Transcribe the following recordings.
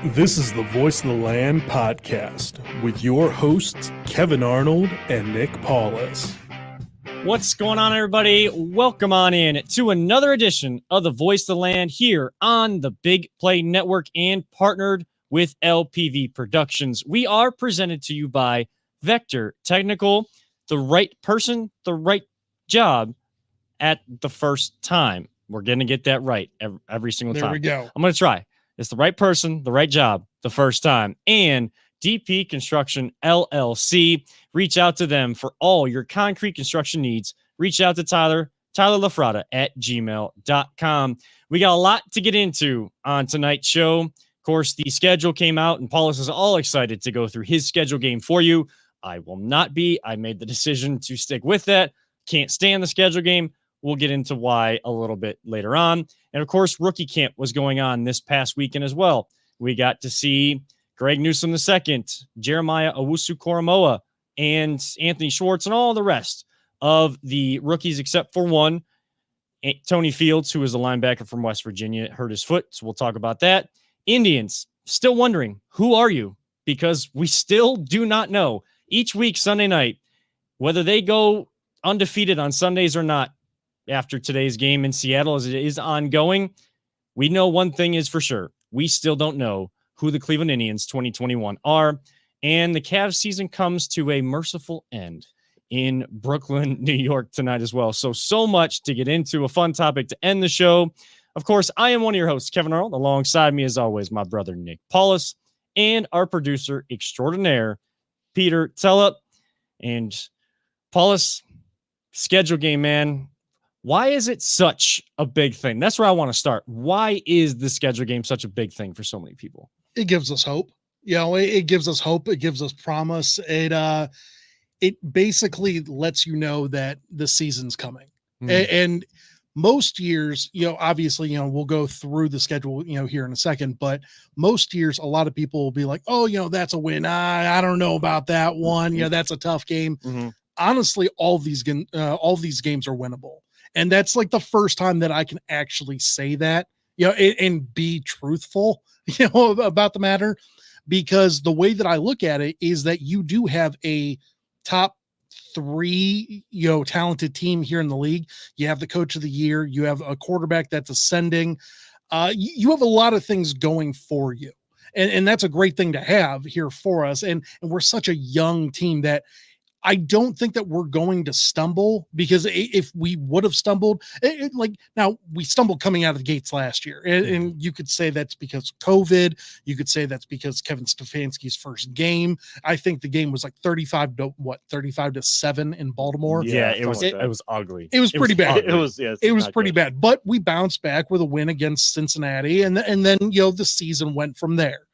This is the Voice of the Land podcast with your hosts, Kevin Arnold and Nick Paulus. What's going on, everybody? Welcome on in to another edition of the Voice of the Land here on the Big Play Network and partnered with LPV Productions. We are presented to you by Vector Technical, the right person, the right job at the first time. We're going to get that right every single time. There we go. I'm going to try. It's the right person, the right job, the first time. And DP Construction LLC. Reach out to them for all your concrete construction needs. Reach out to Tyler Lafrada at gmail.com. We got a lot to get into on tonight's show. Of course, the schedule came out, and Paulus is all excited to go through his schedule game for you. I will not be. I made the decision to stick with that. Can't stand the schedule game. We'll get into why a little bit later on. And, of course, rookie camp was going on this past weekend as well. We got to see Greg Newsome II, Jeremiah Owusu-Koramoah, and Anthony Schwartz, and all the rest of the rookies except for one, Tony Fields, who is a linebacker from West Virginia, hurt his foot, so we'll talk about that. Indians, still wondering, who are you? Because we still do not know. Each week, Sunday night, whether they go undefeated on Sundays or not, after today's game in Seattle, as it is ongoing, we know one thing is for sure. We still don't know who the Cleveland Indians 2021 are, and the Cavs season comes to a merciful end in Brooklyn, New York tonight as well. So much to get into, a fun topic to end the show. Of course, I am one of your hosts, Kevin Arnold. Alongside me, as always, my brother, Nick Paulus, and our producer extraordinaire, Peter Tella. And Paulus, schedule game, man. Why is it such a big thing? That's where I want to start. Why is the schedule game such a big thing for so many people? It gives us hope. You know, it gives us hope. It gives us promise. It basically lets you know that the season's coming. And most years, you know, obviously, you know, we'll go through the schedule, you know, here in a second, but most years, a lot of people will be like, oh, you know, that's a win. I don't know about that one. You know, that's a tough game. Honestly, all these games are winnable. And that's like the first time that I can actually say that, you know, and be truthful, you know, about the matter, because the way that I look at it is that you do have a top three, you know, talented team here in the league. You have the coach of the year. You have a quarterback that's ascending. You have a lot of things going for you. And that's a great thing to have here for us. And we're such a young team that I don't think that we're going to stumble, because if we would have stumbled, like now we stumbled coming out of the gates last year. And you could say that's because of COVID. You could say that's because Kevin Stefanski's first game. I think the game was like 35-7 in Baltimore. Yeah, it was ugly. It was pretty bad. Ugly. It was pretty bad, but we bounced back with a win against Cincinnati. And then, you know, the season went from there.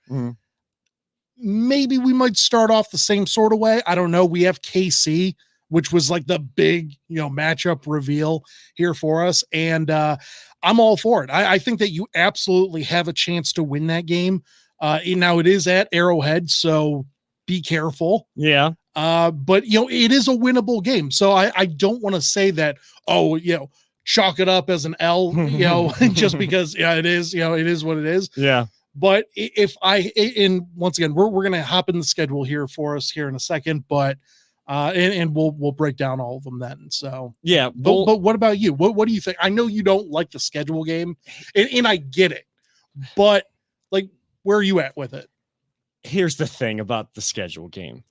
Maybe we might start off the same sort of way. I don't know. We have KC, which was like the big, you know, matchup reveal here for us. And I'm all for it. I think that you absolutely have a chance to win that game. Now it is at Arrowhead, so be careful. Yeah. But, you know, it is a winnable game. So I don't want to say that, oh, you know, chalk it up as an L, you know, just because, yeah, it is, you know, it is what it is. Yeah. But and once again, we're going to hop in the schedule here for us here in a second, but and we'll break down all of them then. So yeah, but what about you? What do you think? I know you don't like the schedule game, and I get it, but like, where are you at with it? Here's the thing about the schedule game.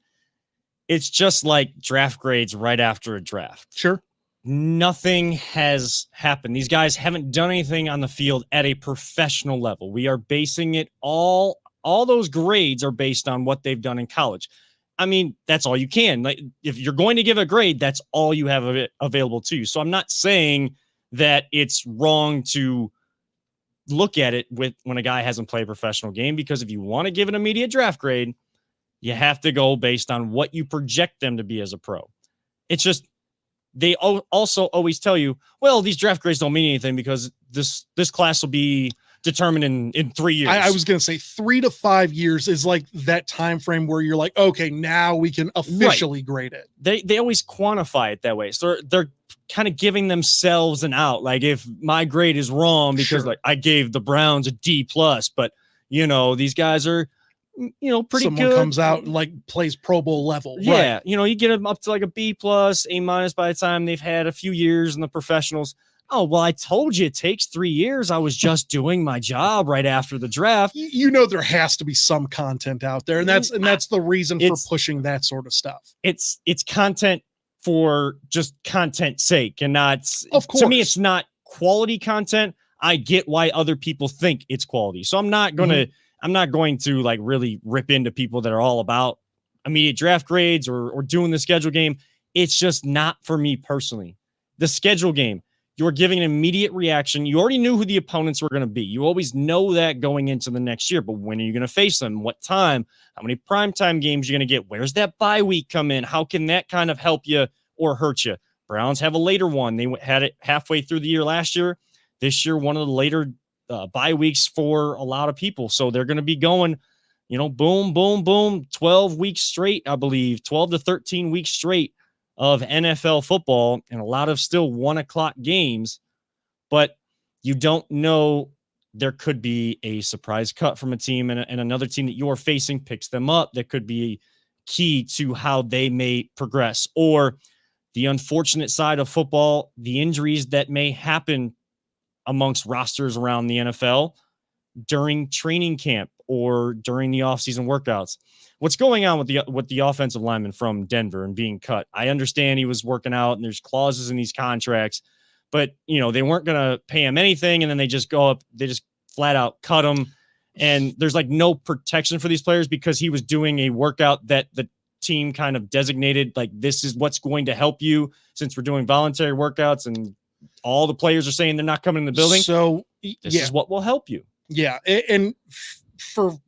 It's just like draft grades right after a draft. Sure. Nothing has happened. These guys haven't done anything on the field at a professional level. We are basing it all those grades are based on what they've done in college. I mean, that's all you can. Like, if you're going to give a grade, that's all you have available to you. So I'm not saying that it's wrong to look at it when a guy hasn't played a professional game, because if you want to give an immediate draft grade, you have to go based on what you project them to be as a pro. It's just, they also always tell you, well, these draft grades don't mean anything because this class will be determined in 3 years. I was going to say 3 to 5 years is like that time frame where you're like, okay, now we can officially grade it. They always quantify it that way. So they're kind of giving themselves an out. Like, if my grade is wrong because like I gave the Browns a D+, but These guys are, pretty Someone good. comes out and like plays Pro Bowl level. Yeah. Right. You get them up to like a B+, A- by the time they've had a few years in the professionals. Oh, well, I told you it takes 3 years. I was just doing my job right after the draft. There has to be some content out there, and that's the reason for pushing that sort of stuff. It's content for just content's sake, and not, of course, to me, it's not quality content. I get why other people think it's quality. So I'm not going to like really rip into people that are all about immediate draft grades or doing the schedule game. It's just not for me personally. The schedule game, you're giving an immediate reaction. You already knew who the opponents were going to be. You always know that going into the next year, but when are you going to face them? What time? How many primetime games you're going to get? Where's that bye week come in? How can that kind of help you or hurt you? Browns have a later one. They had it halfway through the year last year. This year, one of the later bye weeks for a lot of people. So they're going to be going, boom, boom, boom, 12 weeks straight, I believe, 12 to 13 weeks straight of NFL football, and a lot of still 1:00 games, but you don't know, there could be a surprise cut from a team, and another team that you're facing picks them up. That could be key to how they may progress, or the unfortunate side of football, the injuries that may happen amongst rosters around the NFL during training camp or during the offseason workouts. What's going on with the offensive lineman from Denver and being cut? I understand he was working out and there's clauses in these contracts, but they weren't going to pay him anything. And then they just flat out cut him. And there's like no protection for these players because he was doing a workout that the team kind of designated, like, this is what's going to help you since we're doing voluntary workouts, and all the players are saying they're not coming in the building. So this is what will help you. Yeah. And for,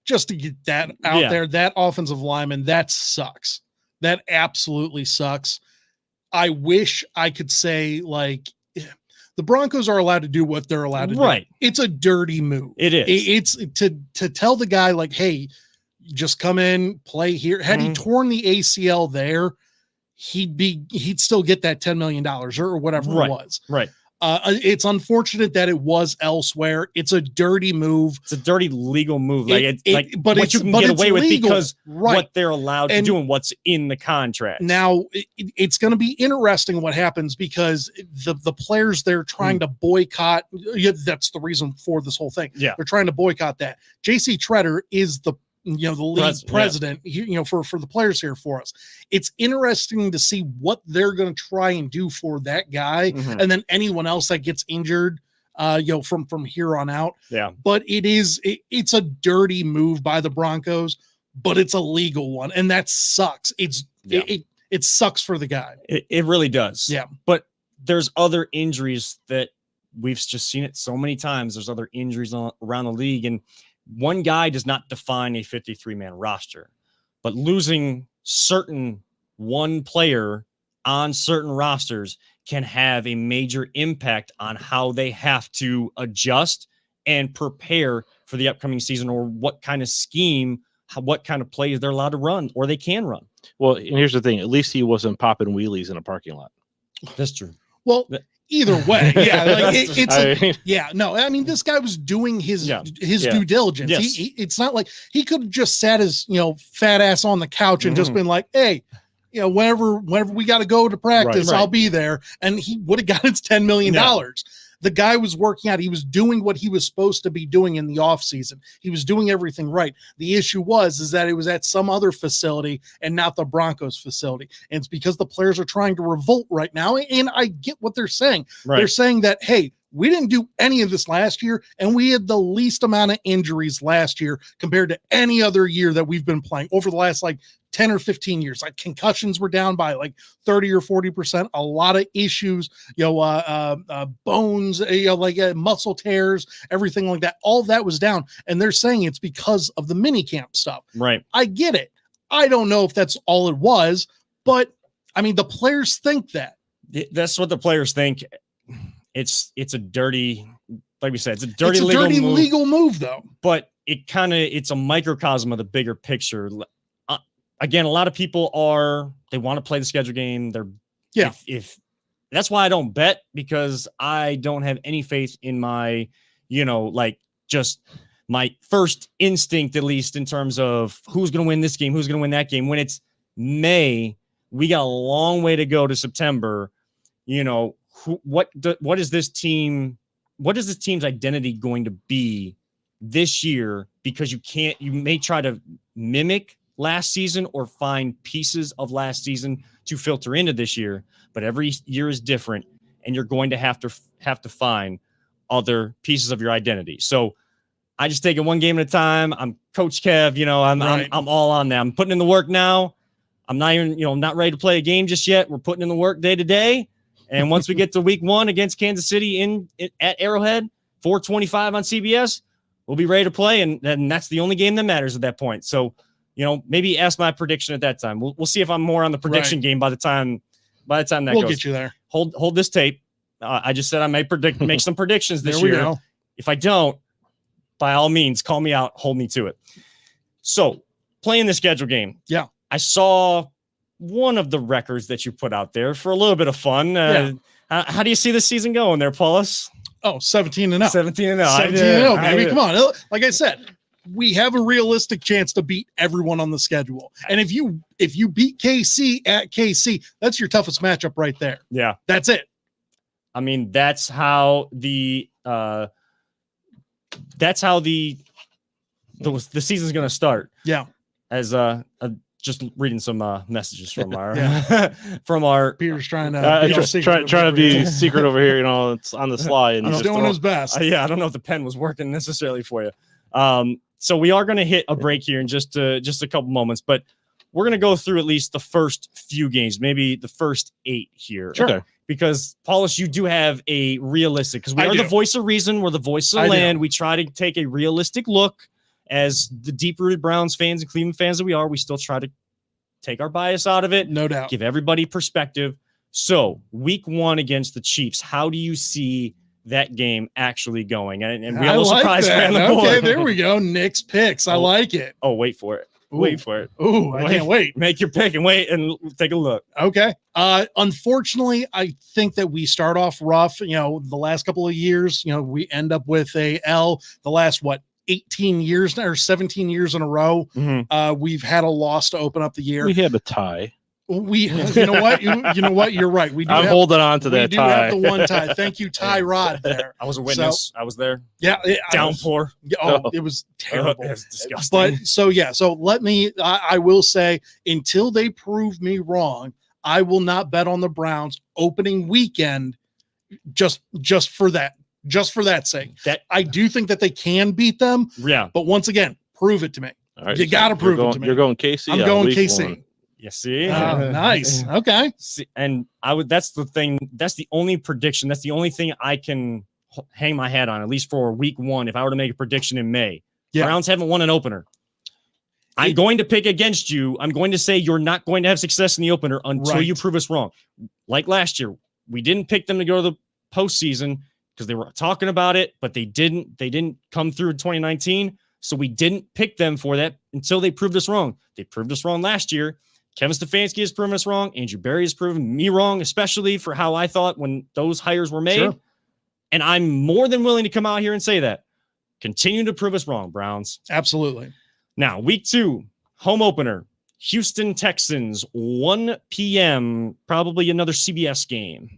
just to get that out there, that offensive lineman, that sucks. That absolutely sucks. I wish I could say, like, the Broncos are allowed to do what they're allowed to do. It's a dirty move. It is. It's to tell the guy, like, hey, just come in, play here. Had he torn the ACL there, he'd still get that $10 million or whatever it was. Right. It's unfortunate that it was elsewhere. It's a dirty move. It's a dirty legal move. But you can get away with because what they're allowed to do and what's in the contract. Now it's going to be interesting what happens because the players they're trying to boycott. That's the reason for this whole thing. Yeah, they're trying to boycott that. JC Tretter is the league president, for the players here for us. It's interesting to see what they're going to try and do for that guy. And then anyone else that gets injured, from here on out. Yeah. But it's a dirty move by the Broncos, but it's a legal one. And that sucks. It sucks for the guy. It really does. Yeah. But there's other injuries that we've just seen it so many times. There's other injuries around the league, and one guy does not define a 53-man roster, but losing one player on certain rosters can have a major impact on how they have to adjust and prepare for the upcoming season, or what kind of scheme, what kind of plays they're allowed to run or they can run. Well, and here's the thing. At least he wasn't popping wheelies in a parking lot. That's true. Well, either way, I mean, this guy was doing his due diligence. Yes. It's not like he could have just sat his fat ass on the couch and just been like, hey, whenever we got to go to practice, I'll be there. And he would have got his $10 million. The guy was working out. He was doing what he was supposed to be doing in the off season. He was doing everything right. The issue is that it was at some other facility and not the Broncos facility. And it's because the players are trying to revolt right now. And I get what they're saying. Right. They're saying that, hey, we didn't do any of this last year, and we had the least amount of injuries last year compared to any other year that we've been playing over the last 10 or 15 years. Like, concussions were down by 30 or 40%. A lot of issues, bones, muscle tears, everything like that. All of that was down, and they're saying it's because of the mini camp stuff. Right. I get it. I don't know if that's all it was, but I mean, the players think that. That's what the players think. It's a dirty, like we said, it's a dirty legal move though. But it's a microcosm of the bigger picture. Again, a lot of people they want to play the schedule game. If that's why I don't bet, because I don't have any faith in my, just my first instinct, at least in terms of who's going to win this game, who's going to win that game. When it's May, we got a long way to go to September. You know, what is this team? What is this team's identity going to be this year? Because you may try to mimic last season or find pieces of last season to filter into this year, but every year is different, and you're going to have to find other pieces of your identity. So I just take it one game at a time. I'm Coach Kev, I'm all on that. I'm putting in the work now. I'm not even, not ready to play a game just yet. We're putting in the work day to day. And once we get to week 1 against Kansas City at Arrowhead, 4:25 on CBS, we'll be ready to play. And that's the only game that matters at that point. So, maybe ask my prediction at that time. We'll see if I'm more on the prediction game by the time that we'll goes. Get you there. Hold this tape. I just said I may make some predictions this year. Go. If I don't, by all means, call me out, hold me to it. So playing the schedule game. Yeah. I saw one of the records that you put out there for a little bit of fun. How do you see this season going there, Paulus? Oh, 17-0. 17-0. 17-0, baby. Come on. Like I said, we have a realistic chance to beat everyone on the schedule. And if you beat KC at KC, that's your toughest matchup right there. Yeah. That's it. I mean, that's how the season's going to start. Yeah. As just reading some messages from our Peter's trying to trying to be secret over here. It's on the sly, and he's doing his best. I don't know if the pen was working necessarily for you. So we are going to hit a break here in just a couple moments, but we're going to go through at least the first few games, maybe the first 8 here. Sure. Okay. Because, Paulus, you do have a realistic, because we are the voice of reason. We're the voice of the land. We try to take a realistic look as the deep-rooted Browns fans and Cleveland fans that we are. We still try to take our bias out of it. No doubt. Give everybody perspective. So, week 1 against the Chiefs, how do you see that game actually going? And we have a surprise fan on the board. Okay, there we go. Nick's picks. I like it. Oh, wait for it. Wait for it. Ooh, I can't wait. Make your pick and wait and take a look. Okay. Unfortunately, I think that we start off rough. The last couple of years, we end up with a L. The last 18 years or 17 years in a row, we've had a loss to open up the year. We have a tie. You know what? You're right. We do. I'm holding on to that tie. We do have the one tie. Thank you, Ty Rod. There. I was a witness. I was there. Yeah. Downpour. It was terrible. It was disgusting. But so let me. I will say, until they prove me wrong, I will not bet on the Browns opening weekend. Just for that. Just for that sake. I do think that they can beat them. Yeah. But once again, prove it to me. All right, you got to prove it to me. You're going KC. I'm going KC. 1. You see? Nice. Okay. See, and that's the thing. That's the only prediction. That's the only thing I can hang my hat on, at least for week 1. If I were to make a prediction in May, Browns haven't won an opener. I'm going to pick against you. I'm going to say you're not going to have success in the opener until you prove us wrong. Like last year, we didn't pick them to go to the postseason because they were talking about it, but they didn't come through in 2019. So we didn't pick them for that until they proved us wrong. They proved us wrong last year. Kevin Stefanski has proven us wrong. Andrew Berry has proven me wrong, especially for how I thought when those hires were made. Sure. And I'm more than willing to come out here and say that. Continue to prove us wrong, Browns. Absolutely. Now, week 2, home opener, Houston Texans, 1 p.m., probably another CBS game.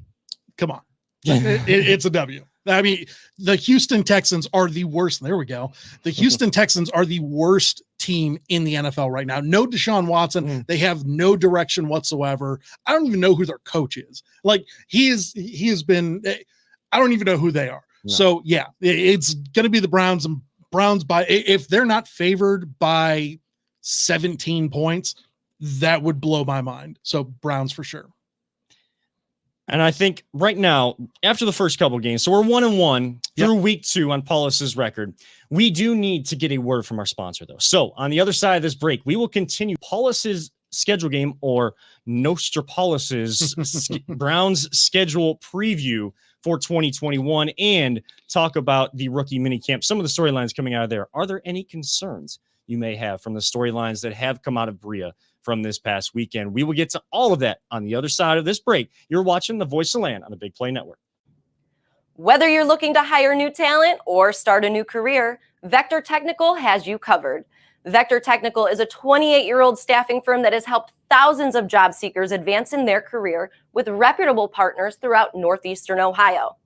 Come on. It's a W. I mean, the Houston Texans are the worst. There we go. The Houston Texans are the worst team in the NFL right now. No Deshaun Watson. They have no direction whatsoever. I don't even know who their coach is. Like he has been, I don't even know who they are. No. So yeah, it's going to be the Browns, and Browns by, if they're not favored by 17 points, that would blow my mind. So Browns for sure. And I think right now, after the first couple of games, so we're 1-1 through week 2 on Paulus's record. We do need to get a word from our sponsor, though. So on the other side of this break, we will continue Paulus's schedule game, or Nostropoulos' Browns schedule preview for 2021, and talk about the rookie minicamp, some of the storylines coming out of there. Are there any concerns you may have from the storylines that have come out of Bria from this past weekend? We will get to all of that on the other side of this break. You're watching The Voice of Land on the Big Play Network. Whether you're looking to hire new talent or start a new career, Vector Technical has you covered. Vector Technical is a 28-year-old staffing firm that has helped thousands of job seekers advance in their career with reputable partners throughout Northeastern Ohio.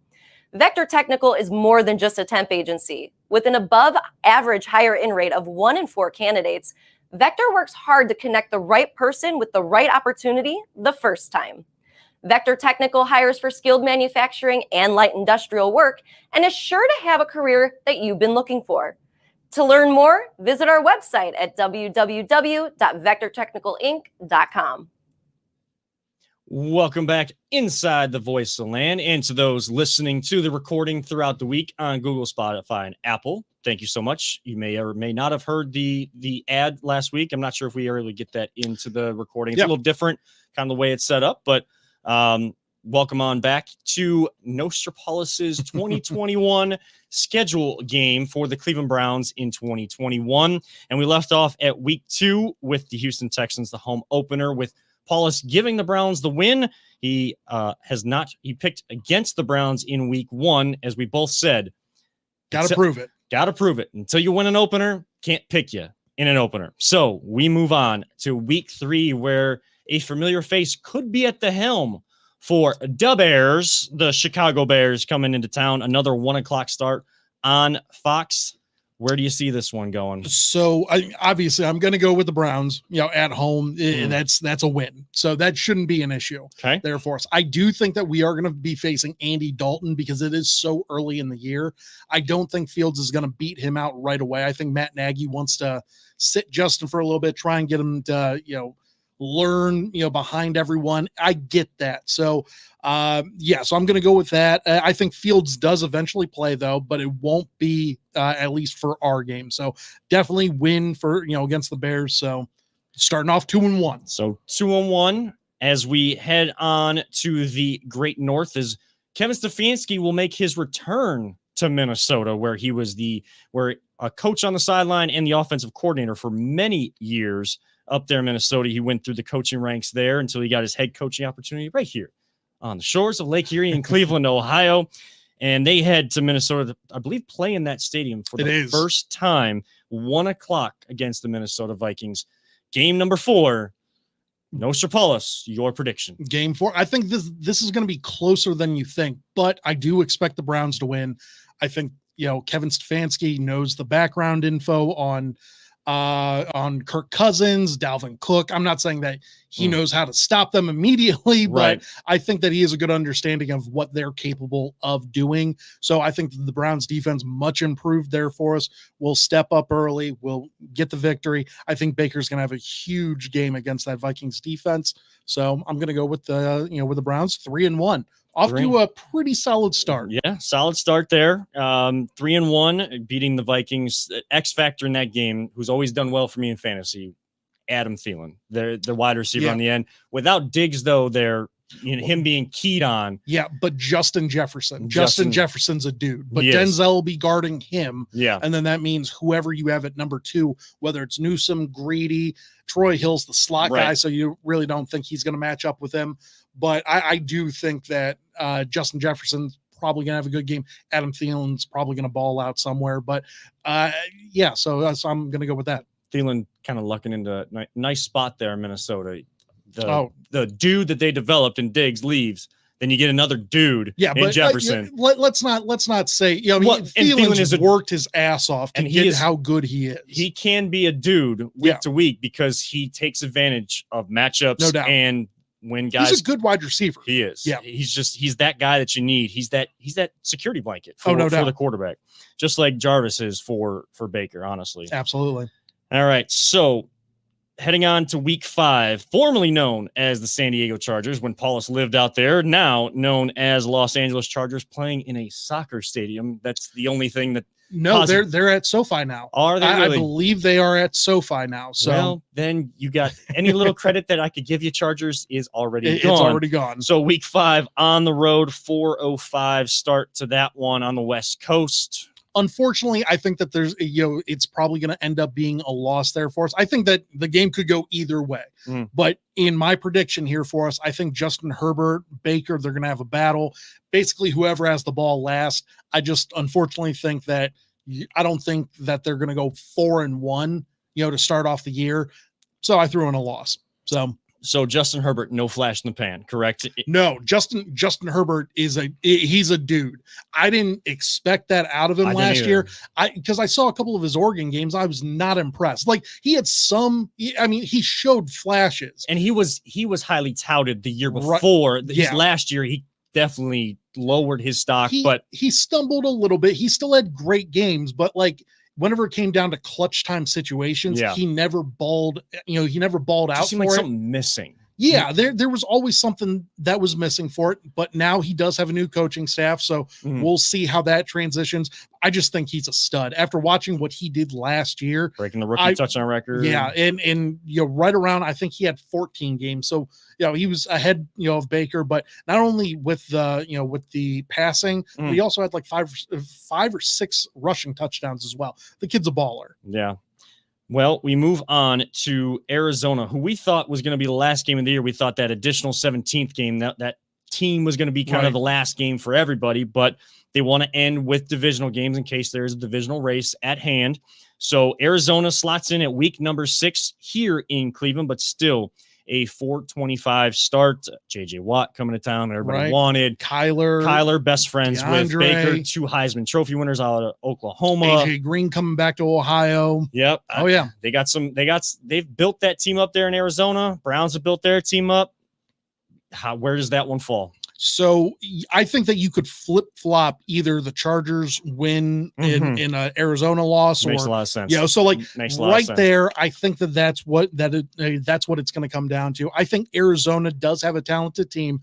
Vector Technical is more than just a temp agency. With an above-average hire-in rate of 1 in 4 candidates, Vector works hard to connect the right person with the right opportunity the first time. Vector Technical hires for skilled manufacturing and light industrial work and is sure to have a career that you've been looking for. To learn more, visit our website at www.vectortechnicalinc.com. Welcome back inside the Voice of Land, and to those listening to the recording throughout the week on Google, Spotify, and Apple. Thank you so much. You may or may not have heard the ad last week. I'm not sure if we ever get that into the recording. It's a little different, kind of the way it's set up, but welcome on back to Nostradamus's 2021 schedule game for the Cleveland Browns in 2021. And we left off at week 2 with the Houston Texans, the home opener, with Paulus giving the Browns the win. He picked against the Browns in week 1, as we both said. Got to prove it. Got to prove it. Until you win an opener, can't pick you in an opener. So we move on to week 3, where a familiar face could be at the helm for the Bears. The Chicago Bears coming into town. Another 1:00 start on Fox. Where do you see this one going? So obviously I'm going to go with the Browns, at home. That's a win. So that shouldn't be an issue there for us. I do think that we are going to be facing Andy Dalton because it is so early in the year. I don't think Fields is going to beat him out right away. I think Matt Nagy wants to sit Justin for a little bit, try and get him to, learn, behind everyone. I get that. So, so I'm going to go with that. I think Fields does eventually play though, but it won't be at least for our game. So definitely win for, against the Bears. So starting off 2-1. So 2-1 as we head on to the Great North, as Kevin Stefanski will make his return to Minnesota, where he was a coach on the sideline and the offensive coordinator for many years. Up there in Minnesota, he went through the coaching ranks there until he got his head coaching opportunity right here on the shores of Lake Erie in Cleveland, Ohio. And they head to Minnesota, I believe, play in that stadium for the first time, 1:00 against the Minnesota Vikings. Game number 4, Nostradamus, your prediction. Game 4. I think this is going to be closer than you think, but I do expect the Browns to win. I think, Kevin Stefanski knows the background info on Kirk Cousins, Dalvin Cook. I'm not saying that he knows how to stop them immediately, but I think that he has a good understanding of what they're capable of doing. So I think the Browns defense much improved there for us. We'll step up early. We'll get the victory. I think Baker's going to have a huge game against that Vikings defense. So I'm going to go with the Browns 3-1. Off to a pretty solid start. Yeah, solid start there. 3-1, beating the Vikings. X factor in that game, who's always done well for me in fantasy, Adam Thielen. They're the wide receiver on the end. Without Diggs, though, him being keyed on. Yeah, but Justin Jefferson. Justin Jefferson's a dude, but Denzel will be guarding him. Yeah. And then that means whoever you have at number 2, whether it's Newsome, Greedy, Troy Hill's the slot guy, so you really don't think he's going to match up with him. But I do think that Justin Jefferson's probably going to have a good game. Adam Thielen's probably going to ball out somewhere. But, so I'm going to go with that. Thielen kind of lucking into a nice spot there in Minnesota. The dude that they developed in Diggs leaves. Then you get another dude in Jefferson. Let's not say, Thielen has worked his ass off to get how good he is. He can be a dude week to week because he takes advantage of matchups. No doubt. And when guys, he's a good wide receiver. He is. Yeah. He's that guy that you need. He's that security blanket for doubt. the quarterback, just like Jarvis is for Baker, honestly. Absolutely. All right. So heading on to week 5, formerly known as the San Diego Chargers when Paulus lived out there, now known as Los Angeles Chargers, playing in a soccer stadium. That's the only thing that. No, they're at SoFi now. Are they really? I believe they are at SoFi now. So well, then you got any little credit that I could give you, Chargers, is already gone. It's already gone. So week 5 on the road, 4:05 start to that one on the West Coast. Unfortunately, I think that there's, it's probably going to end up being a loss there for us. I think that the game could go either way. But in my prediction here for us, I think Justin Herbert, Baker, they're going to have a battle. Basically, whoever has the ball last. I just unfortunately think that I don't think that they're going to go 4-1, to start off the year. So I threw in a loss. So Justin Herbert, no flash in the pan, correct? No, Justin Herbert he's a dude. I didn't expect that out of him last year. Because I saw a couple of his Oregon games, I was not impressed. Like he had he showed flashes, and he was highly touted the year before. Right. Last year, he definitely lowered his stock, but he stumbled a little bit. He still had great games, but like whenever it came down to clutch time situations, he never balled. He never balled out. Seemed like something missing. Yeah, there was always something that was missing for it, but now he does have a new coaching staff, so we'll see how that transitions. I just think he's a stud. After watching what he did last year, breaking the rookie touchdown record. Yeah, and right around, I think he had 14 games, so he was ahead of Baker, but not only with the with the passing, but he also had like five or six rushing touchdowns as well. The kid's a baller. Yeah. Well, we move on to Arizona, who we thought was going to be the last game of the year. We thought that additional 17th game, that team was going to be kind of the last game for everybody, but they want to end with divisional games in case there is a divisional race at hand. So Arizona slots in at week number 6 here in Cleveland, but still a 4:25 start. J.J. Watt coming to town. Everybody wanted. Kyler, best friends with Baker, 2 Heisman Trophy winners out of Oklahoma. AJ Green coming back to Ohio. Yep. Oh yeah. They've built that team up there in Arizona. Browns have built their team up. Where does that one fall? So I think that you could flip flop either the Chargers win in a Arizona loss, makes a lot of sense. So like right there, I think that's what it's going to come down to. I think Arizona does have a talented team,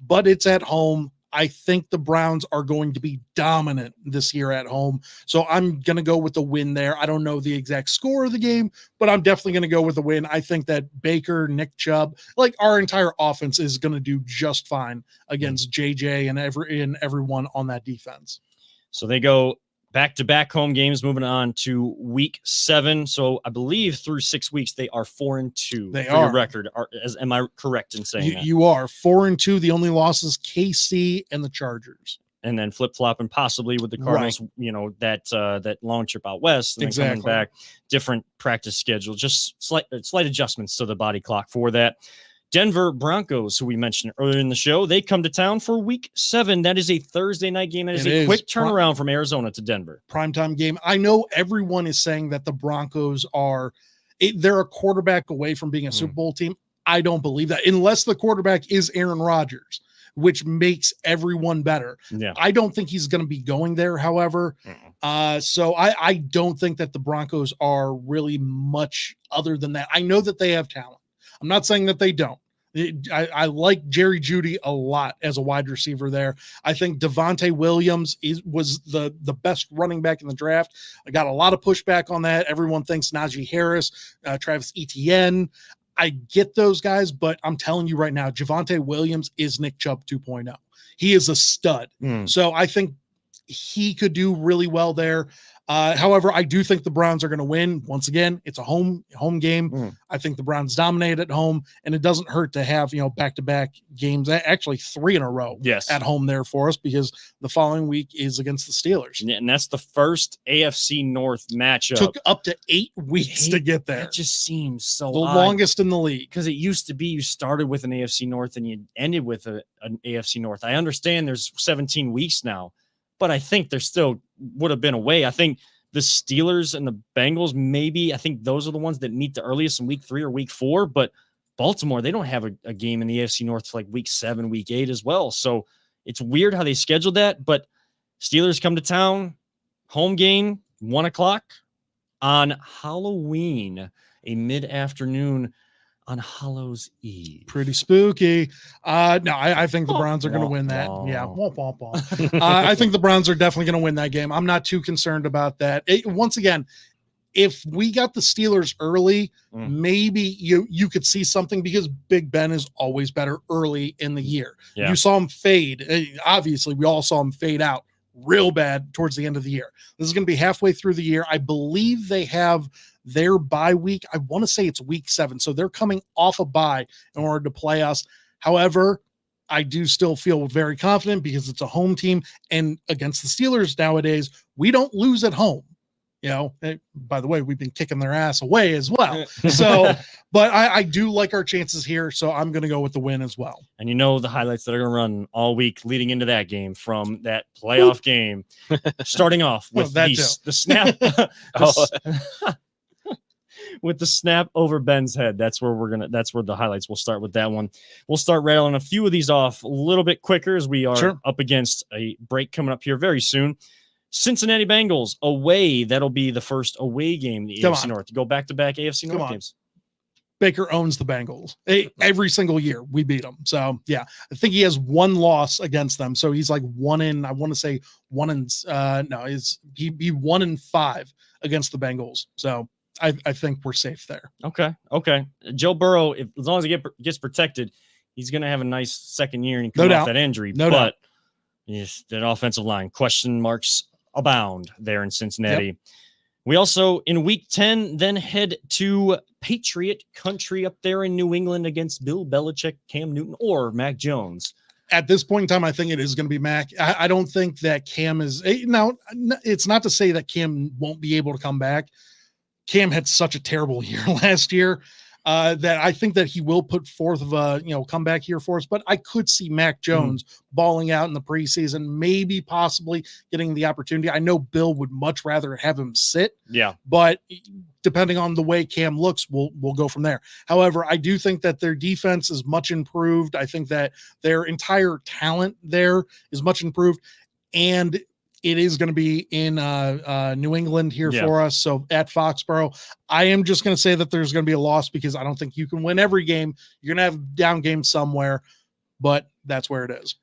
but it's at home. I think the Browns are going to be dominant this year at home. So I'm going to go with the win there. I don't know the exact score of the game, but I'm definitely going to go with the win. I think that Baker, Nick Chubb, like our entire offense is going to do just fine against JJ and everyone on that defense. So they go back-to-back home games, moving on to week 7. So I believe through 6 weeks, they are 4-2. They for are. Your record. Am I correct in saying that? You are 4-2. The only losses, KC and the Chargers. And then flip-flopping possibly with the Cardinals, that long trip out west. And then coming back, different practice schedule, just slight adjustments to the body clock for that. Denver Broncos, who we mentioned earlier in the show, they come to town for week 7. That is a Thursday night game. That is a quick turnaround from Arizona to Denver. Primetime game. I know everyone is saying that the Broncos they're a quarterback away from being a Super Bowl team. I don't believe that unless the quarterback is Aaron Rodgers, which makes everyone better. Yeah. I don't think he's going to be going there, however. So I don't think that the Broncos are really much other than that. I know that they have talent. I'm not saying that they don't. I like Jerry Jeudy a lot as a wide receiver there. I think Devontae Williams was the best running back in the draft. I got a lot of pushback on that. Everyone thinks Najee Harris, Travis Etienne. I get those guys, but I'm telling you right now, Javonte Williams is Nick Chubb 2.0. He is a stud. So I think he could do really well there. However, I do think the Browns are going to win. Once again, it's a home game. I think the Browns dominate at home, and it doesn't hurt to have, back-to-back games, actually 3 in a row at home there for us, because the following week is against the Steelers. Yeah, and that's the first AFC North matchup. Took up to 8 weeks to get there. That just seems so the odd. Longest in the league. Because it used to be you started with an AFC North and you ended with an AFC North. I understand there's 17 weeks now, but I think there still would have been a way. I think the Steelers and the Bengals, maybe, I think those are the ones that meet the earliest in week 3 or week 4, but Baltimore, they don't have a game in the AFC North to like week 7, week 8 as well. So it's weird how they scheduled that, but Steelers come to town, home game, 1:00 on Halloween, a mid-afternoon on Hallows Eve. Pretty spooky. No, I think the Browns are going to win that. Yeah. I think the Browns are definitely going to win that game. I'm not too concerned about that. Once again, if we got the Steelers early, maybe you could see something, because Big Ben is always better early in the year. Yeah. You saw him fade. Obviously, we all saw him fade out real bad towards the end of the year. This is going to be halfway through the year. I believe they have their bye week. I want to say it's week 7. So they're coming off a bye in order to play us. However, I do still feel very confident because it's a home team, and against the Steelers nowadays, we don't lose at home. By the way, we've been kicking their ass away as well. So, but I do like our chances here. So I'm going to go with the win as well. And the highlights that are going to run all week leading into that game from that playoff game, starting off with the snap. With the snap over Ben's head. That's where the highlights will start with that one. We'll start rattling a few of these off a little bit quicker as we are up against a break coming up here very soon. Cincinnati Bengals away. That'll be the first away game in the AFC North. Go back-to-back AFC North games. Baker owns the Bengals every single year. We beat them. So yeah, I think he has one loss against them. So he's like he 1-5 against the Bengals. So I think we're safe there. Okay. Joe Burrow, as long as he gets protected, he's going to have a nice second year and he comes off that injury. No doubt. Yes, that offensive line, question marks abound there in Cincinnati. Yep. We also, in week 10, then head to Patriot country up there in New England against Bill Belichick, Cam Newton, or Mac Jones. At this point in time, I think it is going to be Mac. I don't think that Cam is – now, it's not to say that Cam won't be able to come back. Cam had such a terrible year last year that I think that he will put forth of a comeback here for us. But I could see Mac Jones balling out in the preseason, maybe possibly getting the opportunity. I know Bill would much rather have him sit. Yeah, but depending on the way Cam looks, we'll go from there. However, I do think that their defense is much improved. I think that their entire talent there is much improved, and it is going to be in New England here for us. So at Foxborough, I am just going to say that there's going to be a loss because I don't think you can win every game. You're going to have down games somewhere, but that's where it is.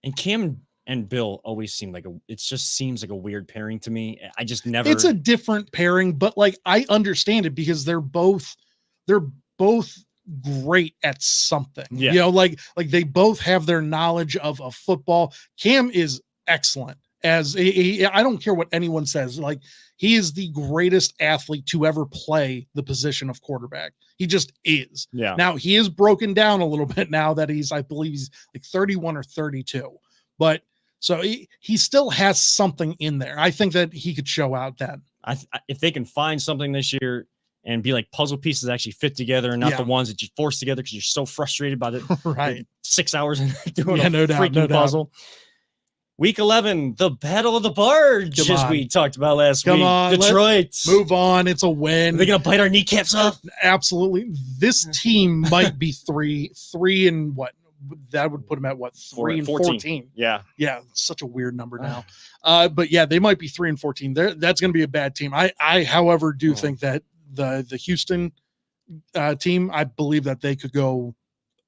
And Cam and Bill always seem it just seems like a weird pairing to me. I just never. It's a different pairing, but I understand it because they're both great at something. Yeah. They both have their knowledge of football. Cam is excellent. I don't care what anyone says. He is the greatest athlete to ever play the position of quarterback. He just is. Yeah. Now he is broken down a little bit now that I believe he's 31 or 32, but so he still has something in there. I think that he could show out then. If they can find something this year and be puzzle pieces actually fit together and not the ones that you force together because you're so frustrated by the 6 hours doing a freaking puzzle. Week 11, the Battle of the Barge, as we talked about last week. Detroit. Move on. It's a win. Are they going to bite our kneecaps off? Absolutely. This team might be three and what? That would put them at what? 3 and 14. Yeah. Yeah. Such a weird number now. But yeah, they might be 3 and 14. That's going to be a bad team. I however, do think that the Houston team, I believe that they could go,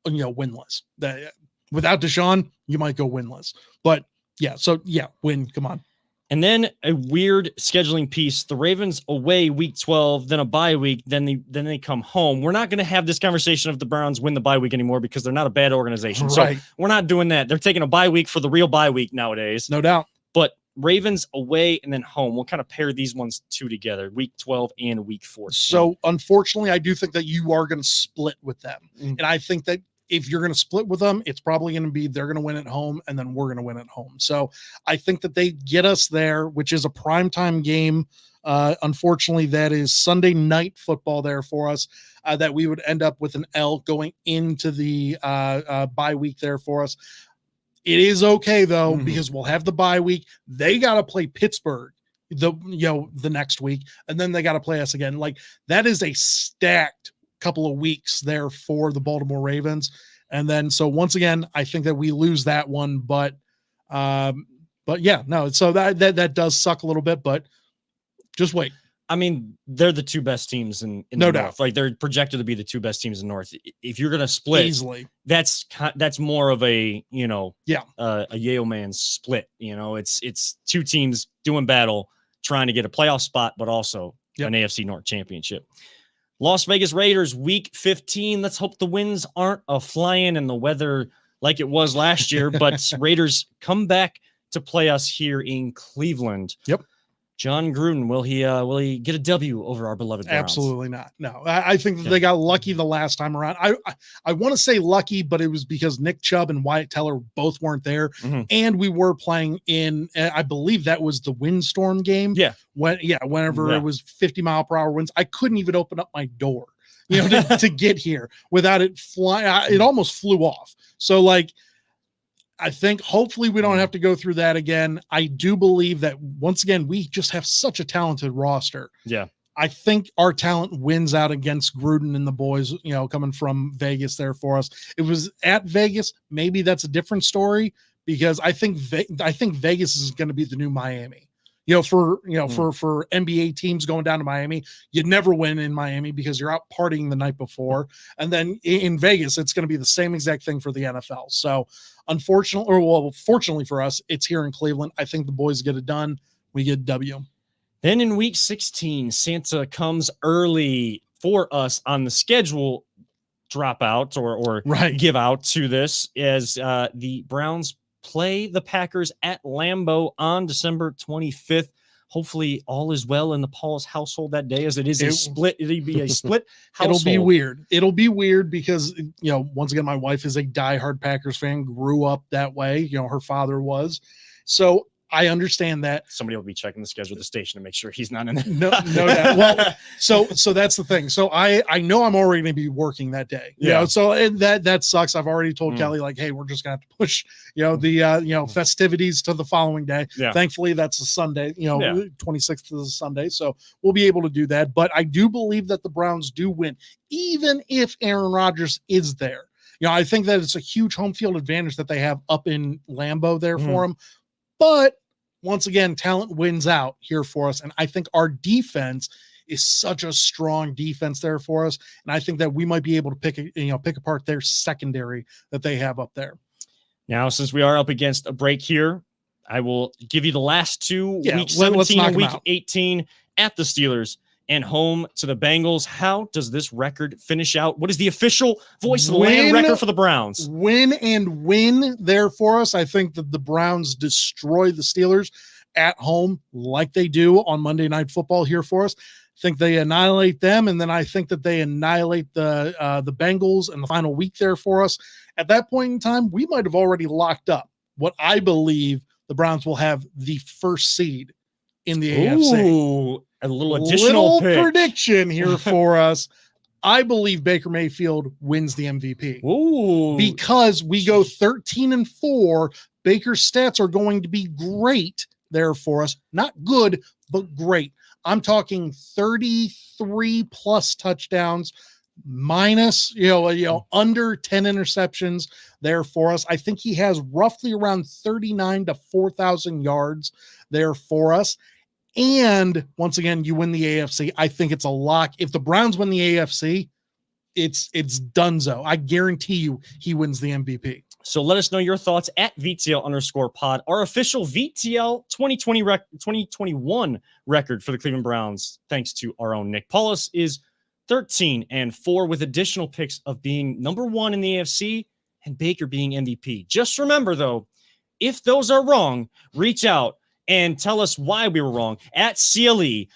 winless. That without Deshaun, you might go winless. But yeah, so win. Come on. And then a weird scheduling piece. The Ravens away week 12, then a bye week, then they come home. We're not going to have this conversation if the Browns win the bye week anymore because they're not a bad organization. Right. So we're not doing that. They're taking a bye week for the real bye week nowadays. No doubt. But Ravens away and then home. We'll kind of pair these ones two together, week 12 and week 14. So unfortunately, I do think that you are going to split with them. And I think that if you're going to split with them, it's probably going to be they're going to win at home and then we're going to win at home. So I think that they get us there, which is a primetime game. Unfortunately, that is Sunday night football there for us, that we would end up with an L going into the bye week there for us. It is okay, though, because we'll have the bye week. They got to play Pittsburgh the next week, and then they got to play us again. That is a stacked couple of weeks there for the Baltimore Ravens. And then, so once again, I think that we lose that one, but yeah, no, so that does suck a little bit, but just wait. I mean, they're the two best teams in no the doubt. North. They're projected to be the two best teams in the North. If you're going to split easily, that's more of a, a Yale man split, it's two teams doing battle, trying to get a playoff spot, but also an AFC North championship. Las Vegas Raiders, week 15. Let's hope the winds aren't a-flying and the weather like it was last year, but Raiders come back to play us here in Cleveland. Yep. John Gruden, will he get a W over our beloved Browns? Absolutely not. No, I think that they got lucky the last time around. I want to say lucky, but it was because Nick Chubb and Wyatt Teller both weren't there, and we were playing in. I believe that was the windstorm game. Yeah. Whenever it was 50-mile-per-hour winds, I couldn't even open up my door, to get here without it flying. It almost flew off. So I think hopefully we don't have to go through that again. I do believe that once again, we just have such a talented roster. Yeah. I think our talent wins out against Gruden and the boys, coming from Vegas there for us. It was at Vegas. Maybe that's a different story because I think Vegas is going to be the new Miami. For NBA teams going down to Miami, you'd never win in Miami because you're out partying the night before. And then in Vegas, it's going to be the same exact thing for the NFL. So fortunately for us, it's here in Cleveland. I think the boys get it done. We get a W. Then in week 16, Santa comes early for us on the schedule dropout or give out to this as the Browns play the Packers at Lambeau on December 25th. Hopefully all is well in the Paul's household that day, as it'll be a split household. It'll be weird because, once again, my wife is a diehard Packers fan, grew up that way. Her father was. So I understand that. Somebody will be checking the schedule of the station to make sure he's not in there. No doubt. Well, so that's the thing. So I know I'm already going to be working that day. So that sucks. I've already told Kelly, hey, we're just going to have to push, the festivities to the following day. Yeah. Thankfully, that's a Sunday. 26th is a Sunday, so we'll be able to do that. But I do believe that the Browns do win, even if Aaron Rodgers is there. I think that it's a huge home field advantage that they have up in Lambeau there for them. But once again, talent wins out here for us. And I think our defense is such a strong defense there for us. And I think that we might be able to pick apart their secondary that they have up there. Now, since we are up against a break here, I will give you the last two, week 17 and week 18 at the Steelers and home to the Bengals. How does this record finish out? What is the official voice of the land record for the Browns? Win there for us. I think that the Browns destroy the Steelers at home like they do on Monday Night Football here for us. I think they annihilate them, and then I think that they annihilate the Bengals in the final week there for us. At that point in time, we might have already locked up what I believe the Browns will have the first seed in the AFC. A little additional prediction here for us. I believe Baker Mayfield wins the MVP. Ooh. Because we go 13-4. Baker's stats are going to be great there for us. Not good, but great. I'm talking 33 plus touchdowns, minus, under 10 interceptions there for us. I think he has roughly around 39 to 4,000 yards there for us. And once again, you win the AFC. I think it's a lock. If the Browns win the AFC, it's donezo. I guarantee you he wins the MVP. So let us know your thoughts at VTL_pod. Our official VTL 2021 record for the Cleveland Browns, thanks to our own Nick Paulus, is 13-4 with additional picks of being number one in the AFC and Baker being MVP. Just remember, though, if those are wrong, reach out and tell us why we were wrong at CLE_Paulus.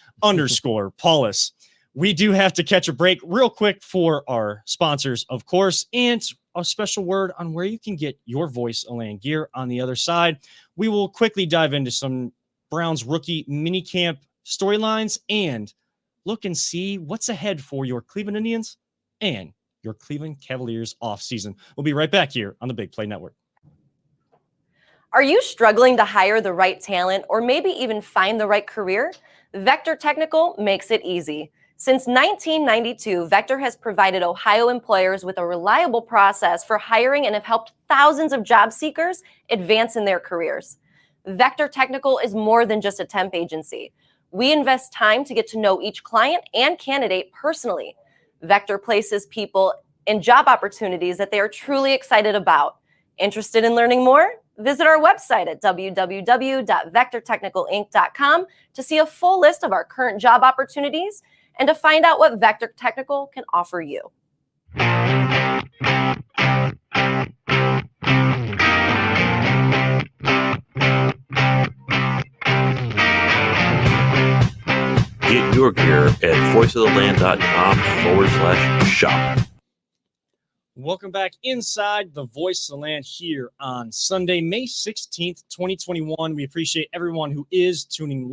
We do have to catch a break real quick for our sponsors, of course, and a special word on where you can get your Voice of Land gear on the other side. We will quickly dive into some Browns rookie minicamp storylines and look and see what's ahead for your Cleveland Indians and your Cleveland Cavaliers offseason. We'll be right back here on the Big Play Network. Are you struggling to hire the right talent or maybe even find the right career? Vector Technical makes it easy. Since 1992, Vector has provided Ohio employers with a reliable process for hiring and have helped thousands of job seekers advance in their careers. Vector Technical is more than just a temp agency. We invest time to get to know each client and candidate personally. Vector places people in job opportunities that they are truly excited about. Interested in learning more? Visit our website at www.vectortechnicalinc.com to see a full list of our current job opportunities and to find out what Vector Technical can offer you. your gear at voiceoftheland.com/shop. Welcome back inside the Voice of the Land here on Sunday, May 16th, 2021. We appreciate everyone who is tuning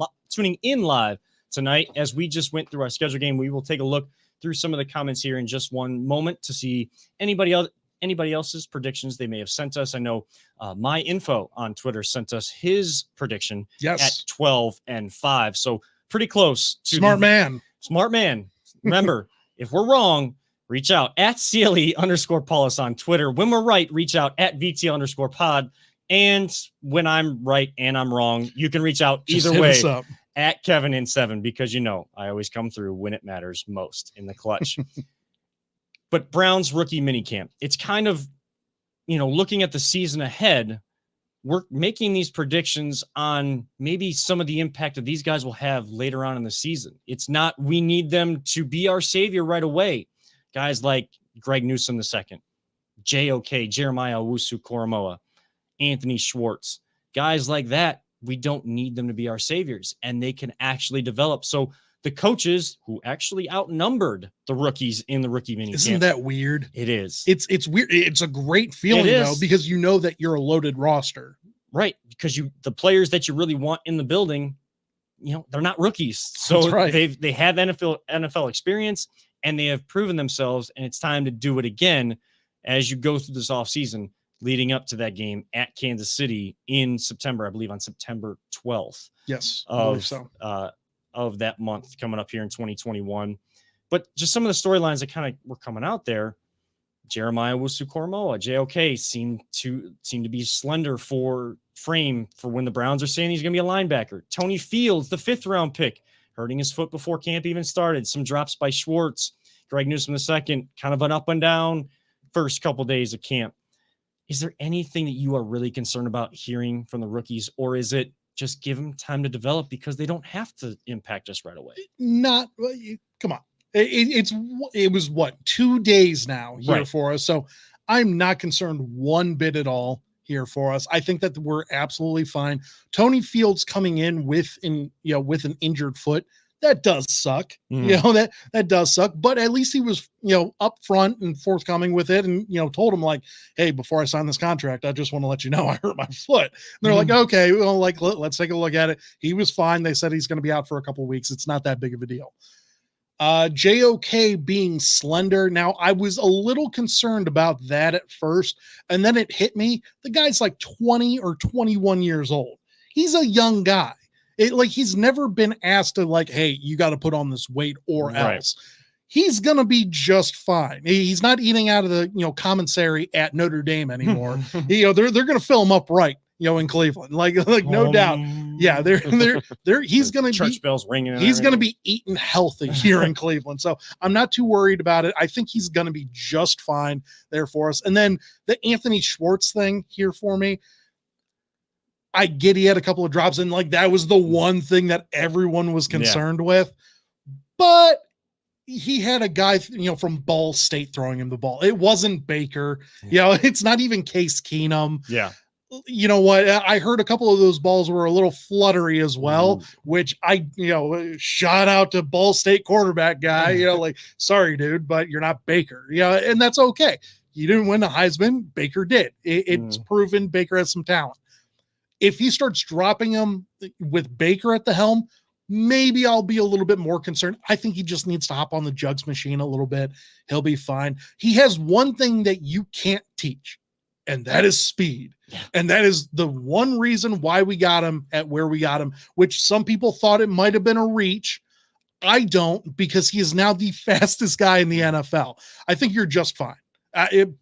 in live tonight. As we just went through our schedule game, we will take a look through some of the comments here in just one moment to see anybody else's predictions they may have sent us. I know My Info on Twitter sent us his prediction at 12 and 5. So pretty close to Smart man. Remember, if we're wrong, reach out at CLE_Paulus on Twitter. When we're right, reach out at VTL_pod. And when I'm right and I'm wrong, you can reach out either way at Kevin in 7, because I always come through when it matters most in the clutch. But Browns rookie minicamp, it's kind of, looking at the season ahead, we're making these predictions on maybe some of the impact that these guys will have later on in the season. It's not, we need them to be our savior right away. Guys like Greg Newsome II, JOK, Jeremiah Owusu-Koramoah, Anthony Schwartz, guys like that, we don't need them to be our saviors, and they can actually develop. So the coaches who actually outnumbered the rookies in the rookie mini Isn't that weird? It is. It's weird. It's a great feeling though, because you know that you're a loaded roster. Right. Because the players that you really want in the building, they're not rookies. So they have NFL experience, and they have proven themselves, and it's time to do it again as you go through this offseason leading up to that game at Kansas City in September, I believe on September 12th. Yes, I believe so. Of that month coming up here in 2021. But just some of the storylines that kind of were coming out there. Jeremiah Owusu-Koramoah, JOK seemed to be slender for frame for when the Browns are saying he's going to be a linebacker. Tony Fields, the 5th round pick, hurting his foot before camp even started. Some drops by Schwartz. Greg Newsome II, kind of an up and down first couple days of camp. Is there anything that you are really concerned about hearing from the rookies, or is it just give them time to develop because they don't have to impact us right away? Come on. It was what, 2 days now here for us. So I'm not concerned one bit at all here for us. I think that we're absolutely fine. Tony Fields coming in with an injured foot, that does suck. That does suck. But at least he was, up front and forthcoming with it, and told him like, hey, before I sign this contract, I just want to let you know I hurt my foot. And they're like, okay, well, let's take a look at it. He was fine. They said he's going to be out for a couple of weeks. It's not that big of a deal. JOK being slender. Now, I was a little concerned about that at first, and then it hit me. The guy's like 20 or 21 years old. He's a young guy. He's never been asked to hey, you got to put on this weight or else. He's going to be just fine. He's not eating out of the, commissary at Notre Dame anymore. They're going to fill him up right, in Cleveland, no doubt. Yeah. He's going to church bells ringing. He's going to be eating healthy here in Cleveland. So I'm not too worried about it. I think he's going to be just fine there for us. And then the Anthony Schwartz thing here for me, I get he had a couple of drops, and that was the one thing that everyone was concerned with. But he had a guy, from Ball State throwing him the ball. It wasn't Baker. It's not even Case Keenum. Yeah. You know what? I heard a couple of those balls were a little fluttery as well, which shout out to Ball State quarterback guy, sorry, dude, but you're not Baker. And that's okay. You didn't win the Heisman. Baker did. It's proven Baker has some talent. If he starts dropping them with Baker at the helm, maybe I'll be a little bit more concerned. I think he just needs to hop on the jugs machine a little bit. He'll be fine. He has one thing that you can't teach, and that is speed. Yeah. And that is the one reason why we got him at where we got him, which some people thought it might have been a reach. I don't, because he is now the fastest guy in the NFL. I think you're just fine.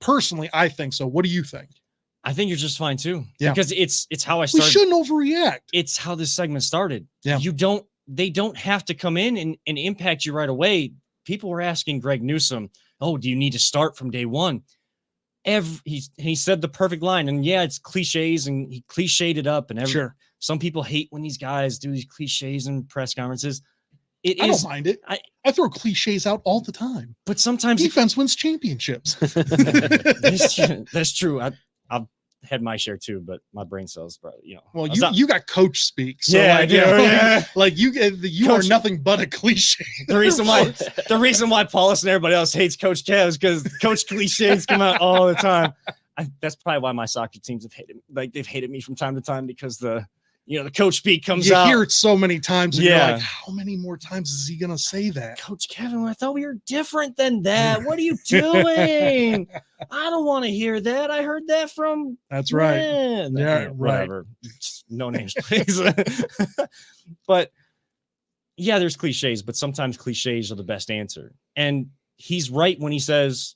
Personally, I think so. What do you think? I think you're just fine too. Yeah. Because it's how I started. We shouldn't overreact. It's how this segment started. Yeah. They don't have to come in and impact you right away. People were asking Greg Newsome, oh, do you need to start from day one? He said the perfect line, and yeah, it's cliches, and he cliched it up, and sure. Some people hate when these guys do these cliches in press conferences. I don't mind it. I throw cliches out all the time. But sometimes defense wins championships. That's true. had my share too, but my brain cells, probably, Well, I was not- you got coach speak, so Yeah, I like, do, yeah. like you Coach- are nothing but a cliche. the reason why Paulus and everybody else hates Coach Kev is because Coach cliches come out all the time. That's probably why my soccer teams have hated, like they've hated me from time to time, because the coach speak comes You out. hear it so many times, and you're Yeah. like, how many more times is he gonna say that? Coach Kevin, I thought we were different than that. What are you doing? I don't want to hear that. I heard that from That's right. Glenn. Yeah, right. Whatever. Just no names, please. But yeah, there's cliches, but sometimes cliches are the best answer. And he's right when he says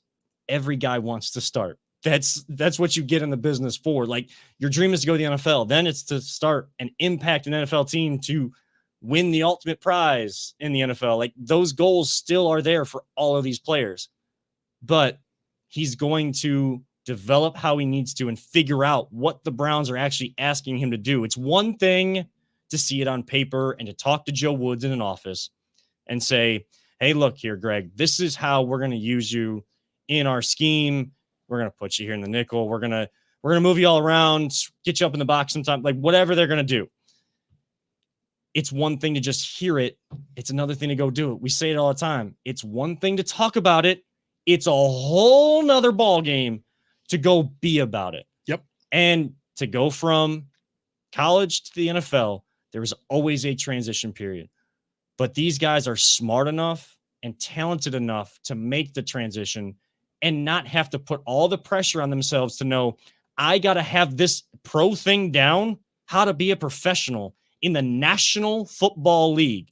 every guy wants to start. That's what you get in the business for. Like, your dream is to go to the NFL. Then it's to start and impact an NFL team to win the ultimate prize in the NFL. Like, those goals still are there for all of these players, but he's going to develop how he needs to and figure out what the Browns are actually asking him to do. It's one thing to see it on paper and to talk to Joe Woods in an office and say, hey, look here, Greg, this is how we're going to use you in our scheme. We're going to put you here in the nickel. We're going to move you all around, get you up in the box sometime, like whatever they're going to do. It's one thing to just hear it. It's another thing to go do it. We say it all the time. It's one thing to talk about it. It's a whole nother ball game to go be about it. Yep. And to go from college to the NFL, there is always a transition period. But these guys are smart enough and talented enough to make the transition and not have to put all the pressure on themselves to know, I got to have this pro thing down, how to be a professional in the National Football League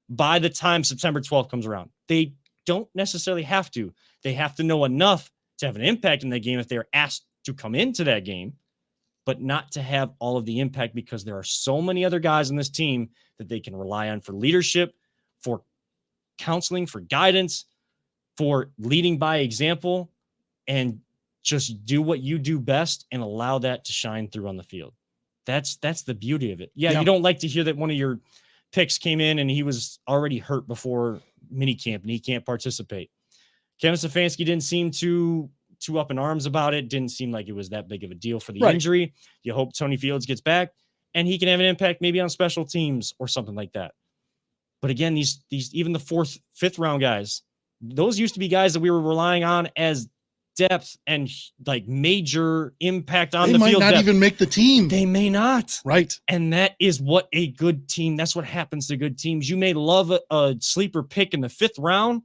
by the time September 12th comes around. They don't necessarily have to. They have to know enough to have an impact in that game if they're asked to come into that game, but not to have all of the impact, because there are so many other guys on this team that they can rely on for leadership, for counseling, for guidance, for leading by example, and just do what you do best and allow that to shine through on the field. That's the beauty of it. Yeah, you don't like to hear that one of your picks came in and he was already hurt before minicamp and he can't participate. Kevin Stefanski didn't seem too up in arms about it. Didn't seem like it was that big of a deal for the injury. You hope Tony Fields gets back and he can have an impact maybe on special teams or something like that. But again, these even the 4th, 5th round guys, those used to be guys that we were relying on as depth and like major impact on the field. They might not even make the team. They may not. Right. And that is what a good team, that's what happens to good teams. You may love a sleeper pick in the 5th round.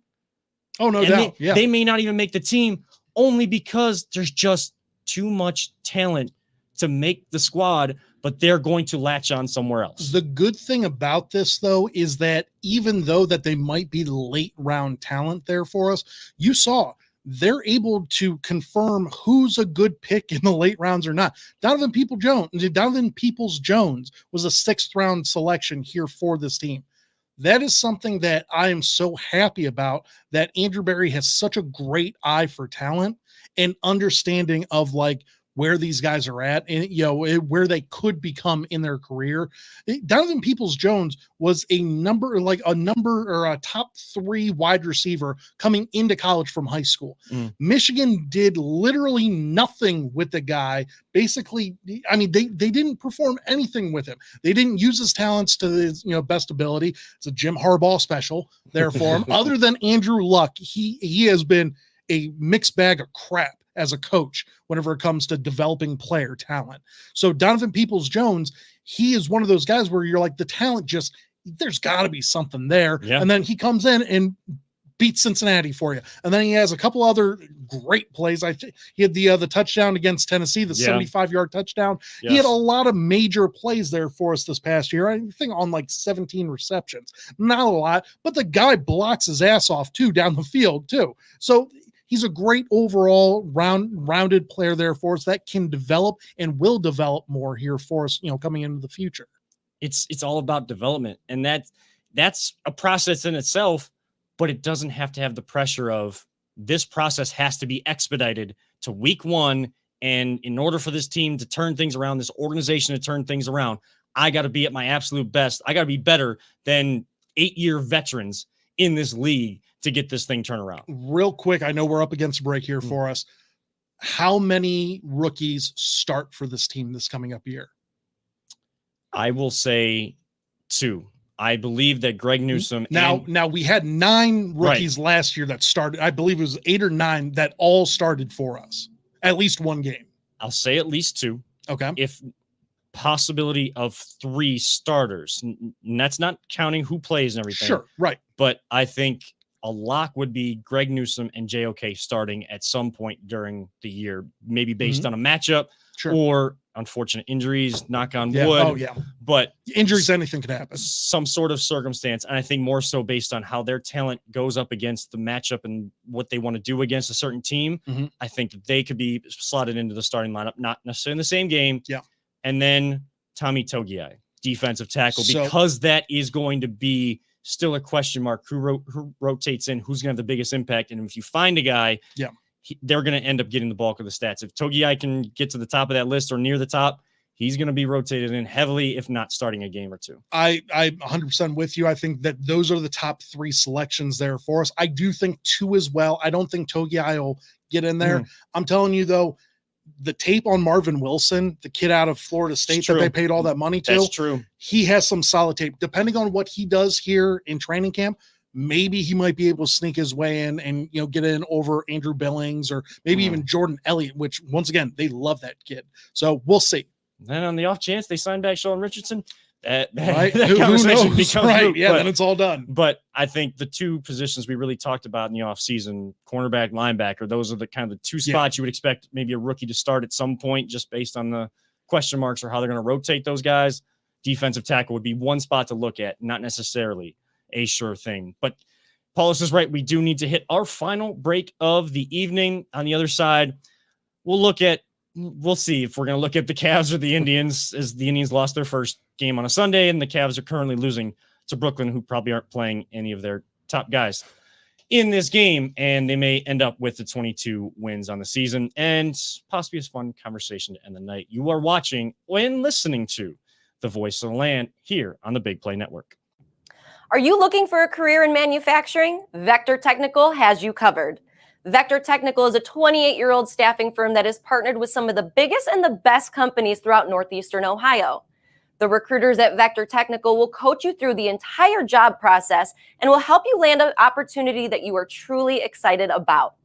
Oh, no doubt. They may not even make the team only because there's just too much talent to make the squad, but they're going to latch on somewhere else. The good thing about this, though, is that even though that they might be late round talent there for us, you saw they're able to confirm who's a good pick in the late rounds or not. Donovan Peoples-Jones was a 6th round selection here for this team. That is something that I am so happy about, that Andrew Berry has such a great eye for talent and understanding of like where these guys are at and, where they could become in their career. Donovan Peoples-Jones was a top 3 wide receiver coming into college from high school. Michigan did literally nothing with the guy. Basically, I mean, they didn't perform anything with him. They didn't use his talents to his best ability. It's a Jim Harbaugh special there for him. Other than Andrew Luck, he has been a mixed bag of crap as a coach whenever it comes to developing player talent. So Donovan Peoples-Jones, he is one of those guys where you're like, the talent just, there's got to be something there. Yeah. And then he comes in and beats Cincinnati for you. And then he has a couple other great plays. I think he had the touchdown against Tennessee, the 75-yard touchdown. Yes. He had a lot of major plays there for us this past year. I think on like 17 receptions, not a lot, but the guy blocks his ass off too down the field too. So he's a great overall rounded player there for us that can develop and will develop more here for us, coming into the future. It's all about development, and that's a process in itself, but it doesn't have to have the pressure of this process has to be expedited to week 1. And in order for this team to turn things around, this organization to turn things around, I got to be at my absolute best. I got to be better than 8-year veterans in this league to get this thing turned around. Real quick, I know we're up against a break here for us. how many rookies start for this team this coming up year? I will say 2. I believe that Greg Newsome. Now we had 9 rookies last year that started. I believe it was 8 or 9 that all started for us. At least one game. I'll say at least 2. Okay. If possibility of 3 starters, and that's not counting who plays and everything. Sure. Right. But I think a lock would be Greg Newsome and JOK starting at some point during the year, maybe based on a matchup or unfortunate injuries, knock on wood. Oh, yeah. But injuries, anything could happen. Some sort of circumstance. And I think more so based on how their talent goes up against the matchup and what they want to do against a certain team. I think that they could be slotted into the starting lineup, not necessarily in the same game. Yeah. And then Tommy Togiai, defensive tackle, because that is going to be still a question mark. Who rotates in? Who's going to have the biggest impact? And if you find a guy, they're going to end up getting the bulk of the stats. If Togiai can get to the top of that list or near the top, he's going to be rotated in heavily, if not starting a game or 2. I'm 100% with you. I think that those are the top 3 selections there for us. I do think 2 as well. I don't think Togiai will get in there. I'm telling you, though, the tape on Marvin Wilson, the kid out of Florida State that they paid all that money to, that's true. He has some solid tape. Depending on what he does here in training camp, maybe he might be able to sneak his way in and get in over Andrew Billings or maybe even Jordan Elliott, which once again they love that kid. So we'll see. Then on the off chance they sign back Sheldon Richardson, that who conversation knows? becomes moot. Yeah, then it's all done. But I think the 2 positions we really talked about in the offseason, cornerback, linebacker, those are the kind of the 2 spots you would expect maybe a rookie to start at some point, just based on the question marks or how they're going to rotate those guys. Defensive tackle would be one spot to look at, not necessarily a sure thing. But Paulus is right. We do need to hit our final break of the evening. On the other side, we'll see if we're going to look at the Cavs or the Indians, as the Indians lost their first game on a Sunday and the Cavs are currently losing to Brooklyn, who probably aren't playing any of their top guys in this game. And they may end up with the 22 wins on the season and possibly a fun conversation to end the night. You are watching and listening to The Voice of the Land here on the Big Play Network. Are you looking for a career in manufacturing? Vector Technical has you covered. Vector Technical is a 28-year-old staffing firm that is partnered with some of the biggest and the best companies throughout Northeastern Ohio. The recruiters at Vector Technical will coach you through the entire job process and will help you land an opportunity that you are truly excited about.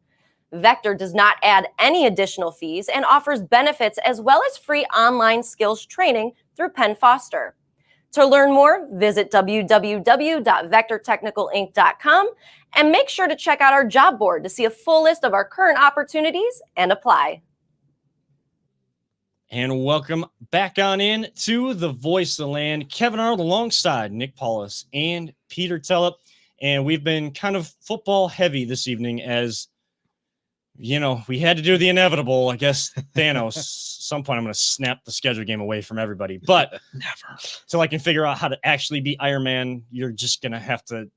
Vector does not add any additional fees and offers benefits as well as free online skills training through Penn Foster. To learn more, visit www.vectortechnicalinc.com and make sure to check out our job board to see a full list of our current opportunities and apply. And welcome back on in to The Voice of the Land. Kevin Arnold alongside Nick Paulus and Peter Tellep. And we've been kind of football heavy this evening as, we had to do the inevitable. I guess Thanos, some point I'm going to snap the schedule game away from everybody. But never. Till I can figure out how to actually be Iron Man, I'm just going to have to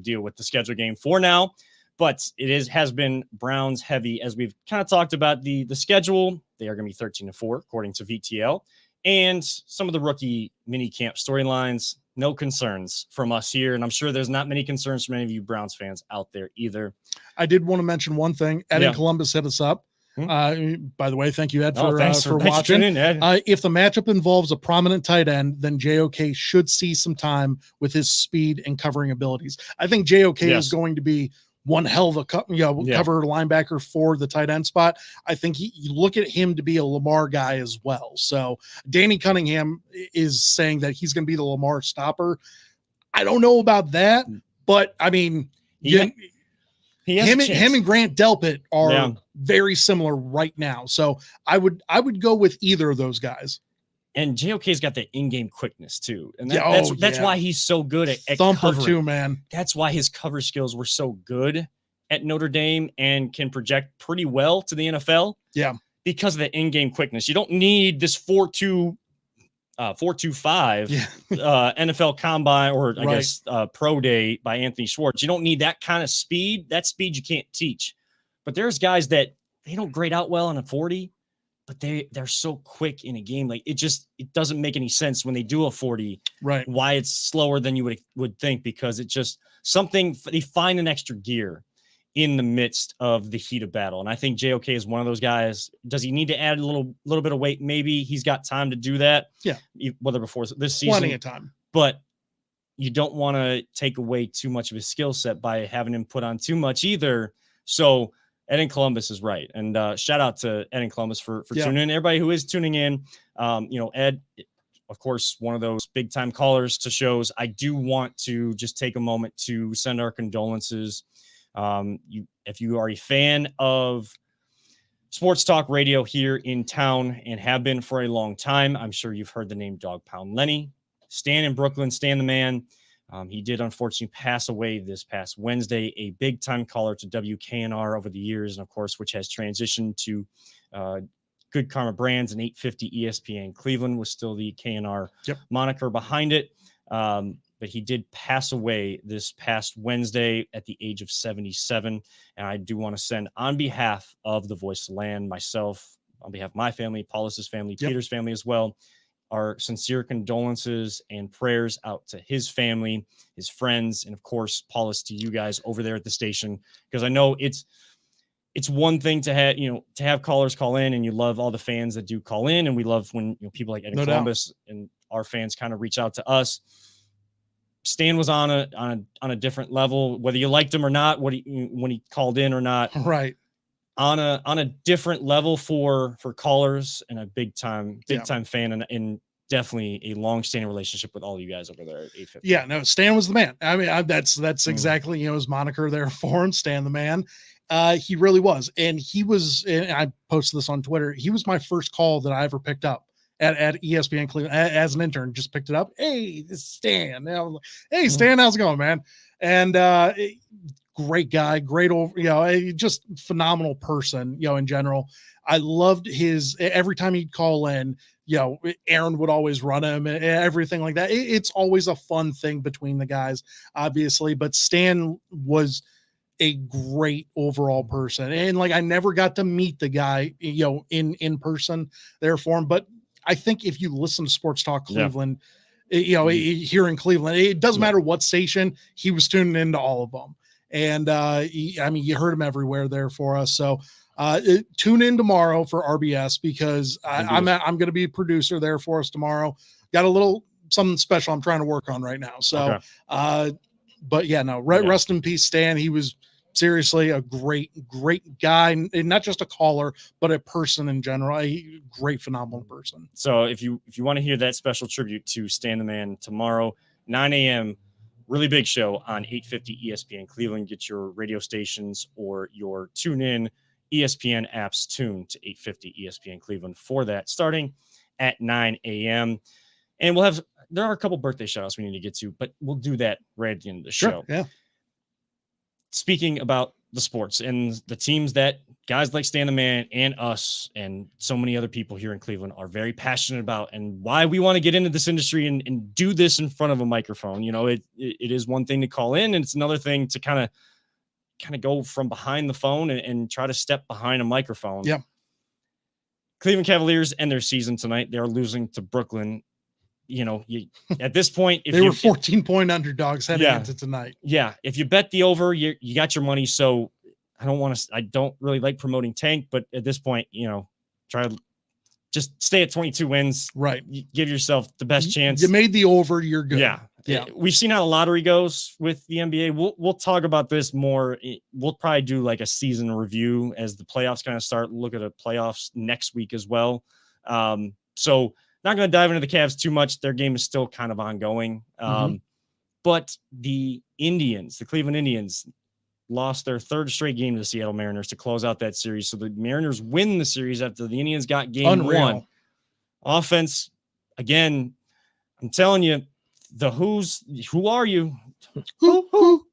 deal with the schedule game for now. But has been Browns heavy, as we've kind of talked about the schedule. They are going to be 13-4, according to VTL. And some of the rookie mini camp storylines, no concerns from us here. And I'm sure there's not many concerns from any of you Browns fans out there either. I did want to mention one thing. Ed in Columbus hit us up. By the way, thank you, Ed, for watching. If the matchup involves a prominent tight end, then JOK should see some time with his speed and covering abilities. I think JOK is going to be one hell of a cover linebacker for the tight end spot. I think you look at him to be a Lamar guy as well. So Danny Cunningham is saying that he's going to be the Lamar stopper. I don't know about that, but I mean, him and Grant Delpit are very similar right now. So I would go with either of those guys. And JOK's got the in-game quickness too. And that's why he's so good at thumper covering. Too, man. That's why his cover skills were so good at Notre Dame and can project pretty well to the NFL. Yeah. Because of the in-game quickness. You don't need this 4.25 NFL combine or I guess pro day by Anthony Schwartz. You don't need that kind of speed. That speed you can't teach. But there's guys that they don't grade out well on a 40. But they're so quick in a game. Like it doesn't make any sense when they do a 40, right? Why it's slower than you would think, because it's just something they find an extra gear in the midst of the heat of battle. And I think JOK is one of those guys. Does he need to add a little bit of weight? Maybe he's got time to do that. Yeah. Whether before this season, Plenty of time. but you don't want to take away too much of his skill set by having him put on too much either. So Ed in Columbus is right. And shout out to Ed in Columbus for tuning in. Everybody who is tuning in, Ed, of course, one of those big time callers to shows. I do want to just take a moment to send our condolences. If you are a fan of sports talk radio here in town and have been for a long time, I'm sure you've heard the name Dog Pound Lenny. Stan in Brooklyn, Stan the man. He did unfortunately pass away this past Wednesday, a big time caller to WKNR over the years, and of course, which has transitioned to Good Karma Brands and 850 ESPN Cleveland was still the KNR moniker behind it. But he did pass away this past Wednesday at the age of 77. And I do want to send, on behalf of the Voice of Land, myself, on behalf of my family, Paulus's family, Peter's family as well, our sincere condolences and prayers out to his family, his friends, and of course, Paulus, to you guys over there at the station, because I know it's one thing to have callers call in, and you love all the fans that do call in, and we love when people like Ed in Columbus and our fans kind of reach out to us. Stan was on a different level, whether you liked him or not, when he called in or not, right? On a different level for callers, and a big time fan, and definitely a long-standing relationship with all you guys over there at 850. Yeah, no, Stan was the man. I mean, that's exactly his moniker there for him, Stan the man. He really was, and I posted this on Twitter. He was my first call that I ever picked up at ESPN Cleveland as an intern. Just picked it up. Hey, this is Stan. Hey, Stan, how's it going, man? And great guy, great just phenomenal person. In general, I loved his. Every time he'd call in, Aaron would always run him and everything like that. It's always a fun thing between the guys, obviously. But Stan was a great overall person, and I never got to meet the guy, in person there for him. But I think if you listen to Sports Talk Cleveland, here in Cleveland, it doesn't matter what station, he was tuning into all of them. And you heard him everywhere there for us. So tune in tomorrow for RBS, because I'm going to be a producer there for us tomorrow. Got a little something special I'm trying to work on right now. So, but yeah, no, rest in peace, Stan. He was seriously a great guy, and not just a caller, but a person in general. A great, phenomenal person. So if you want to hear that special tribute to Stan the Man tomorrow, 9 a.m., really big show on 850 ESPN Cleveland. Get your radio stations or your tune in ESPN apps tuned to 850 ESPN Cleveland for that, starting at 9 a.m. And there are a couple birthday shout outs we need to get to, but we'll do that right at the end of the show. Yeah. Speaking about the sports and the teams that guys like Stan the Man and us and so many other people here in Cleveland are very passionate about, and why we want to get into this industry and do this in front of a microphone. It is one thing to call in, and it's another thing to kind of go from behind the phone and try to step behind a microphone. Yeah. Cleveland Cavaliers end their season tonight. They're losing to Brooklyn. At this point, if they were 14-point underdogs heading into tonight. Yeah. If you bet the over, you got your money. So I don't really like promoting tank, but at this point, try to just stay at 22 wins. Right. You give yourself the best chance. You made the over, you're good. Yeah. We've seen how the lottery goes with the NBA. We'll talk about this more. We'll probably do like a season review as the playoffs kind of start. Look at the playoffs next week as well. So not going to dive into the Cavs too much. Their game is still kind of ongoing. But the Cleveland Indians, lost their third straight game to the Seattle Mariners to close out that series. So the Mariners win the series after the Indians got game one. Offense, again, I'm telling you, who are you? Who?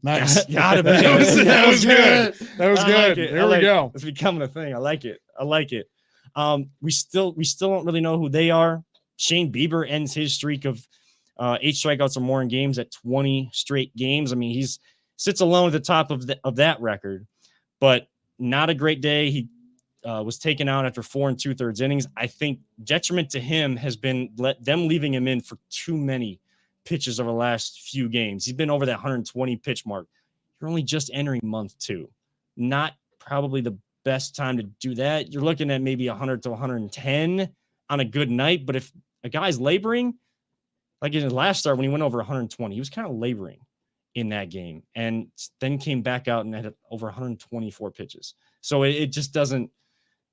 Nice. Gotta be. That was good. That was good. Like there we go. It's becoming a thing. I like it. We still don't really know who they are. Shane Bieber ends his streak of 8 strikeouts or more in games at 20 straight games. I mean, he sits alone at the top of that record, but not a great day. He was taken out after 4 2/3 innings. I think detriment to him has been them leaving him in for too many pitches over the last few games. He's been over that 120 pitch mark. you're only just entering month 2. Not probably the best time to do that. You're looking at maybe 100 to 110 on a good night. But if a guy's laboring, like in his last start when he went over 120, he was kind of laboring in that game and then came back out and had over 124 pitches. So it just doesn't,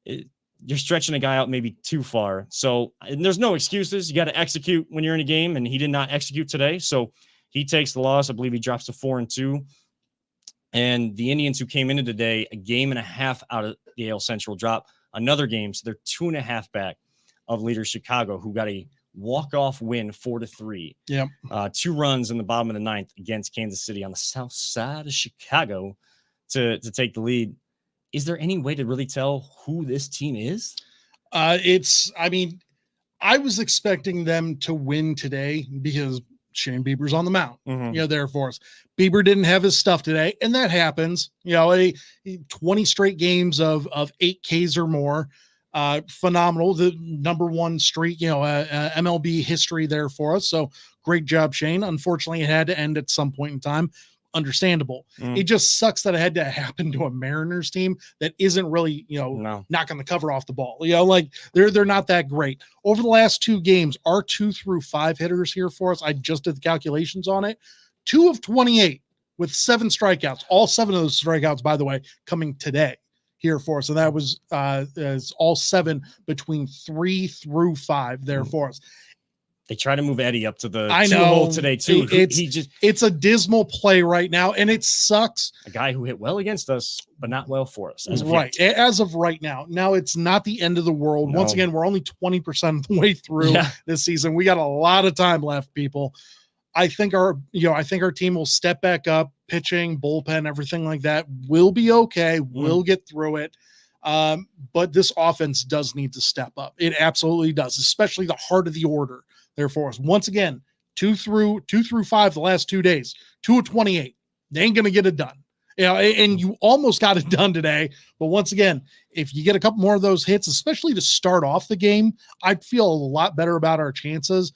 you're stretching a guy out maybe too far. So there's no excuses. You got to execute when you're in a game, and he did not execute today. So he takes the loss. I believe he drops to 4-2. And the Indians, who came into today a game and a half out of the AL Central, drop another game. So they're 2.5 back of leader Chicago, who got a walk-off win 4-3. Yep. 2 runs in the bottom of the 9th against Kansas City on the south side of Chicago to take the lead. Is there any way to really tell who this team is? I was expecting them to win today because Shane Bieber's on the mound, there for us. Bieber didn't have his stuff today, and that happens. 20 straight games of 8 Ks or more. Phenomenal. The number 1 streak, MLB history there for us. So great job, Shane. Unfortunately, it had to end at some point in time. Understandable. It just sucks that it had to happen to a Mariners team that isn't really, knocking the cover off the ball. They're not that great. Over the last 2 games, our 2 through 5 hitters here for us, I just did the calculations on it. 2 of 28 with 7 strikeouts. All 7 of those strikeouts, by the way, coming today here for us. And that was all 7 between 3 through 5 there for us. They try to move Eddie up to the 2 hole today too. It's a dismal play right now, and it sucks. A guy who hit well against us, but not well for us. As of right now. Now it's not the end of the world. No. Once again, we're only 20% of the way through this season. We got a lot of time left, people. I think our team will step back up, pitching, bullpen, everything like that. We'll be okay. We'll get through it. But this offense does need to step up. It absolutely does, especially the heart of the order there for us. Once again, 2 through 5 the last 2 days, 2 of 28. They ain't going to get it done. And you almost got it done today. But once again, if you get a couple more of those hits, especially to start off the game, I'd feel a lot better about our chances.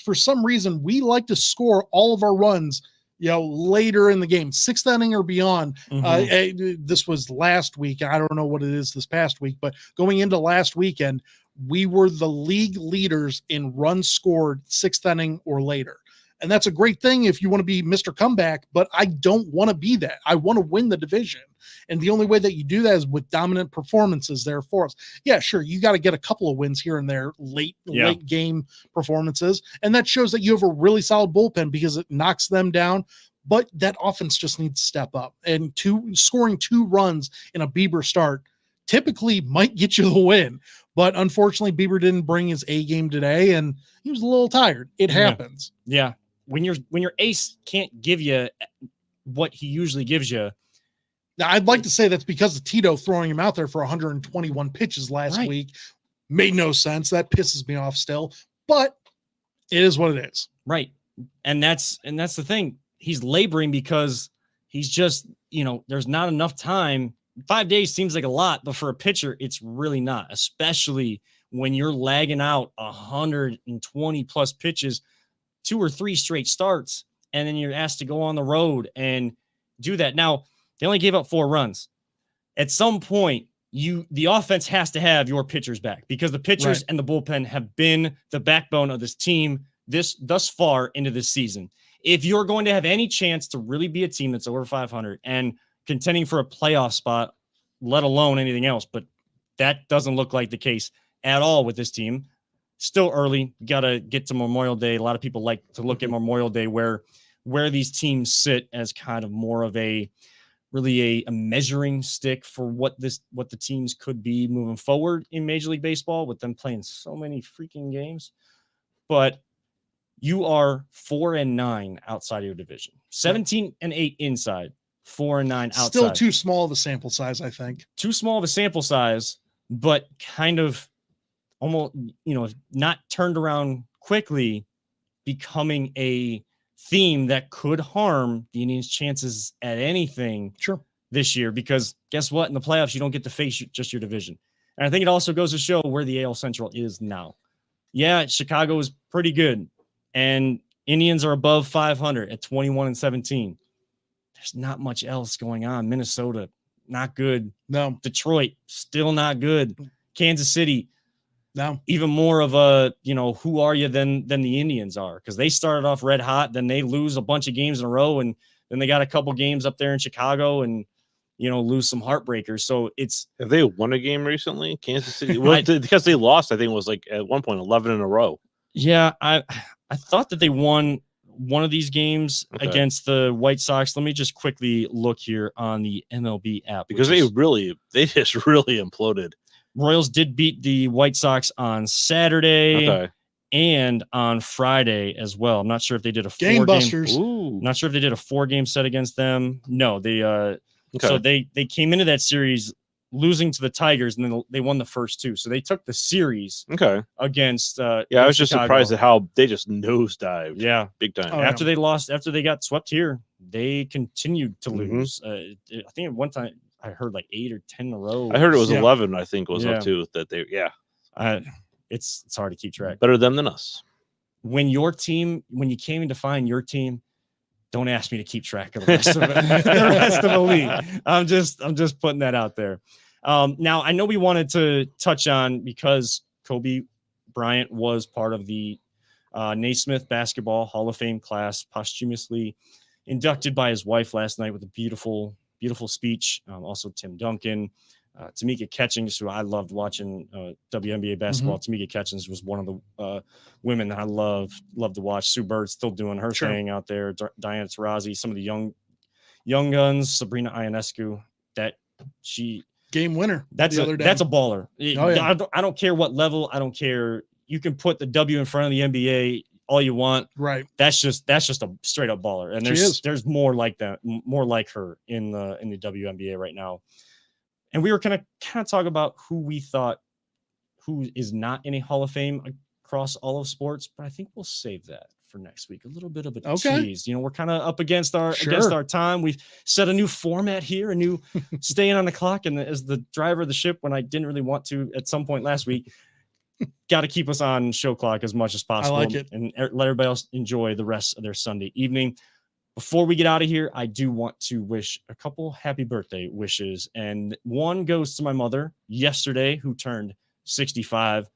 For some reason, we like to score all of our runs, later in the game, 6th inning or beyond. This was last week. I don't know what it is this past week, but going into last weekend, we were the league leaders in runs scored 6th inning or later. And that's a great thing if you want to be Mr. Comeback, but I don't want to be that. I want to win the division. And the only way that you do that is with dominant performances there for us. Yeah, sure. You got to get a couple of wins here and there, late game performances. And that shows that you have a really solid bullpen because it knocks them down. But that offense just needs to step up. And scoring 2 runs in a Bieber start typically might get you the win. But unfortunately, Bieber didn't bring his A game today, and he was a little tired. It happens. Yeah. When your ace can't give you what he usually gives you. Now, I'd like to say that's because of Tito throwing him out there for 121 pitches last week. Made no sense. That pisses me off still, but it is what it is. Right. And that's the thing. He's laboring because he's just, there's not enough time. 5 days seems like a lot, but for a pitcher, it's really not, especially when you're lagging out 120 plus pitches, 2 or 3 straight starts, and then you're asked to go on the road and do that. Now, they only gave up 4 runs. At some point, the offense has to have your pitchers back because the pitchers and the bullpen have been the backbone of this team thus far into this season. If you're going to have any chance to really be a team that's over 500 and contending for a playoff spot, let alone anything else, but that doesn't look like the case at all with this team. Still early. Got to get to Memorial Day. A lot of people like to look at Memorial Day where these teams sit as kind of more of a measuring stick for what the teams could be moving forward in Major League Baseball with them playing so many freaking games. But you are 4-9 outside of your division, 17-8 inside, 4-9 outside. Still too small of a sample size, I think. Too small of a sample size, but kind of almost, not turned around quickly, becoming a theme that could harm the Indians' chances at anything this year. Because guess what? In the playoffs, you don't get to face just your division. And I think it also goes to show where the AL Central is now. Yeah, Chicago is pretty good, and Indians are above 500 at 21-17. there's not much else going on. Minnesota, not good. No, Detroit, still not good. Kansas City, no. even more of a, who are you than the Indians are, because they started off red hot, then they lose a bunch of games in a row, and then they got a couple games up there in Chicago and lose some heartbreakers. So have they won a game recently? Kansas City, because they lost, I think it was like at one point 11 in a row. Yeah, I thought that they won one of these games against the White Sox. Let me just quickly look here on the MLB app, because they just really imploded. Royals did beat the White Sox on Saturday and on Friday as well. I'm not sure if they did a Game busters. Not sure if they did a 4-game set against them. No, they so they came into that series losing to the Tigers, and then they won the first 2. So they took the series against I was just surprised at how they just nosedived. Yeah, big time. After they got swept here, they continued to lose. I think at one time I heard like 8 or 10 in a row. I heard it was 11, I think was up to that. It's hard to keep track. Better them than us. When you came in to find your team, don't ask me to keep track of the rest of it. The rest of the league. I'm just putting that out there. Now I know we wanted to touch on, because Kobe Bryant was part of the Naismith Basketball Hall of Fame class, posthumously inducted by his wife last night with a beautiful speech. Also Tim Duncan, Tamika Catchings, who I loved watching WNBA basketball. Tamika Catchings was one of the women that I loved to watch. Sue Bird still doing her thing out there. Diana Taurasi, some of the young guns, Sabrina Ionescu, Game winner. That's a baller. I don't care what level. I don't care. You can put the W in front of the NBA all you want. Right. That's just a straight up baller. And there's more like that, more like her in the WNBA right now. And we were kind of talk about who we thought who is not in a Hall of Fame across all of sports, but I think we'll save that for next week. A little bit of a tease. We're kind of up against our time. We've set a new format here, a new staying on the clock. And as the driver of the ship, when I didn't really want to at some point last week, got to keep us on show clock as much as possible. I like it. And let everybody else enjoy the rest of their Sunday evening. Before we get out of here, I do want to wish a couple happy birthday wishes. And one goes to my mother yesterday, who turned 65.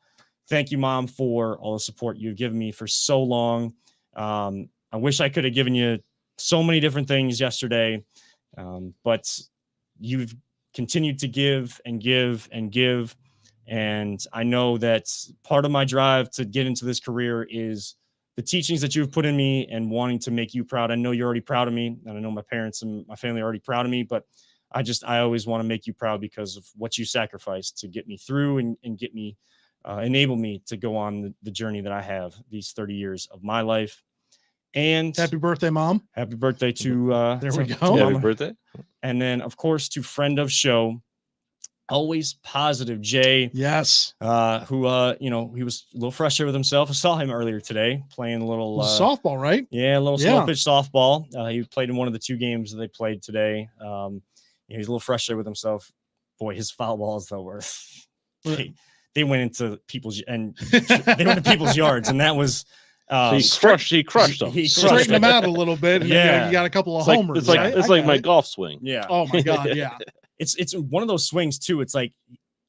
Thank you, Mom, for all the support you've given me for so long. I wish I could have given you so many different things yesterday, but you've continued to give and give and give. And I know that part of my drive to get into this career is the teachings that you've put in me and wanting to make you proud. I know you're already proud of me, and I know my parents and my family are already proud of me, but I always want to make you proud because of what you sacrificed to get me through and get me, enable me to go on the journey that I have these 30 years of my life. And happy birthday, Mom. Happy birthday to, there we go. Happy birthday. And then of course to friend of show, always positive Jay. Yes. Who, he was a little frustrated with himself. I saw him earlier today playing a little softball, right? Yeah, a little slow pitch softball. He played in one of the 2 games that they played today. He's a little frustrated with himself. Boy, his foul balls though were they went into people's yards, and that was he crushed them. He straightened them out a little bit. Yeah, you got a couple of it's homers. It's like my golf swing. Yeah. Oh my God. Yeah. It's one of those swings too. It's like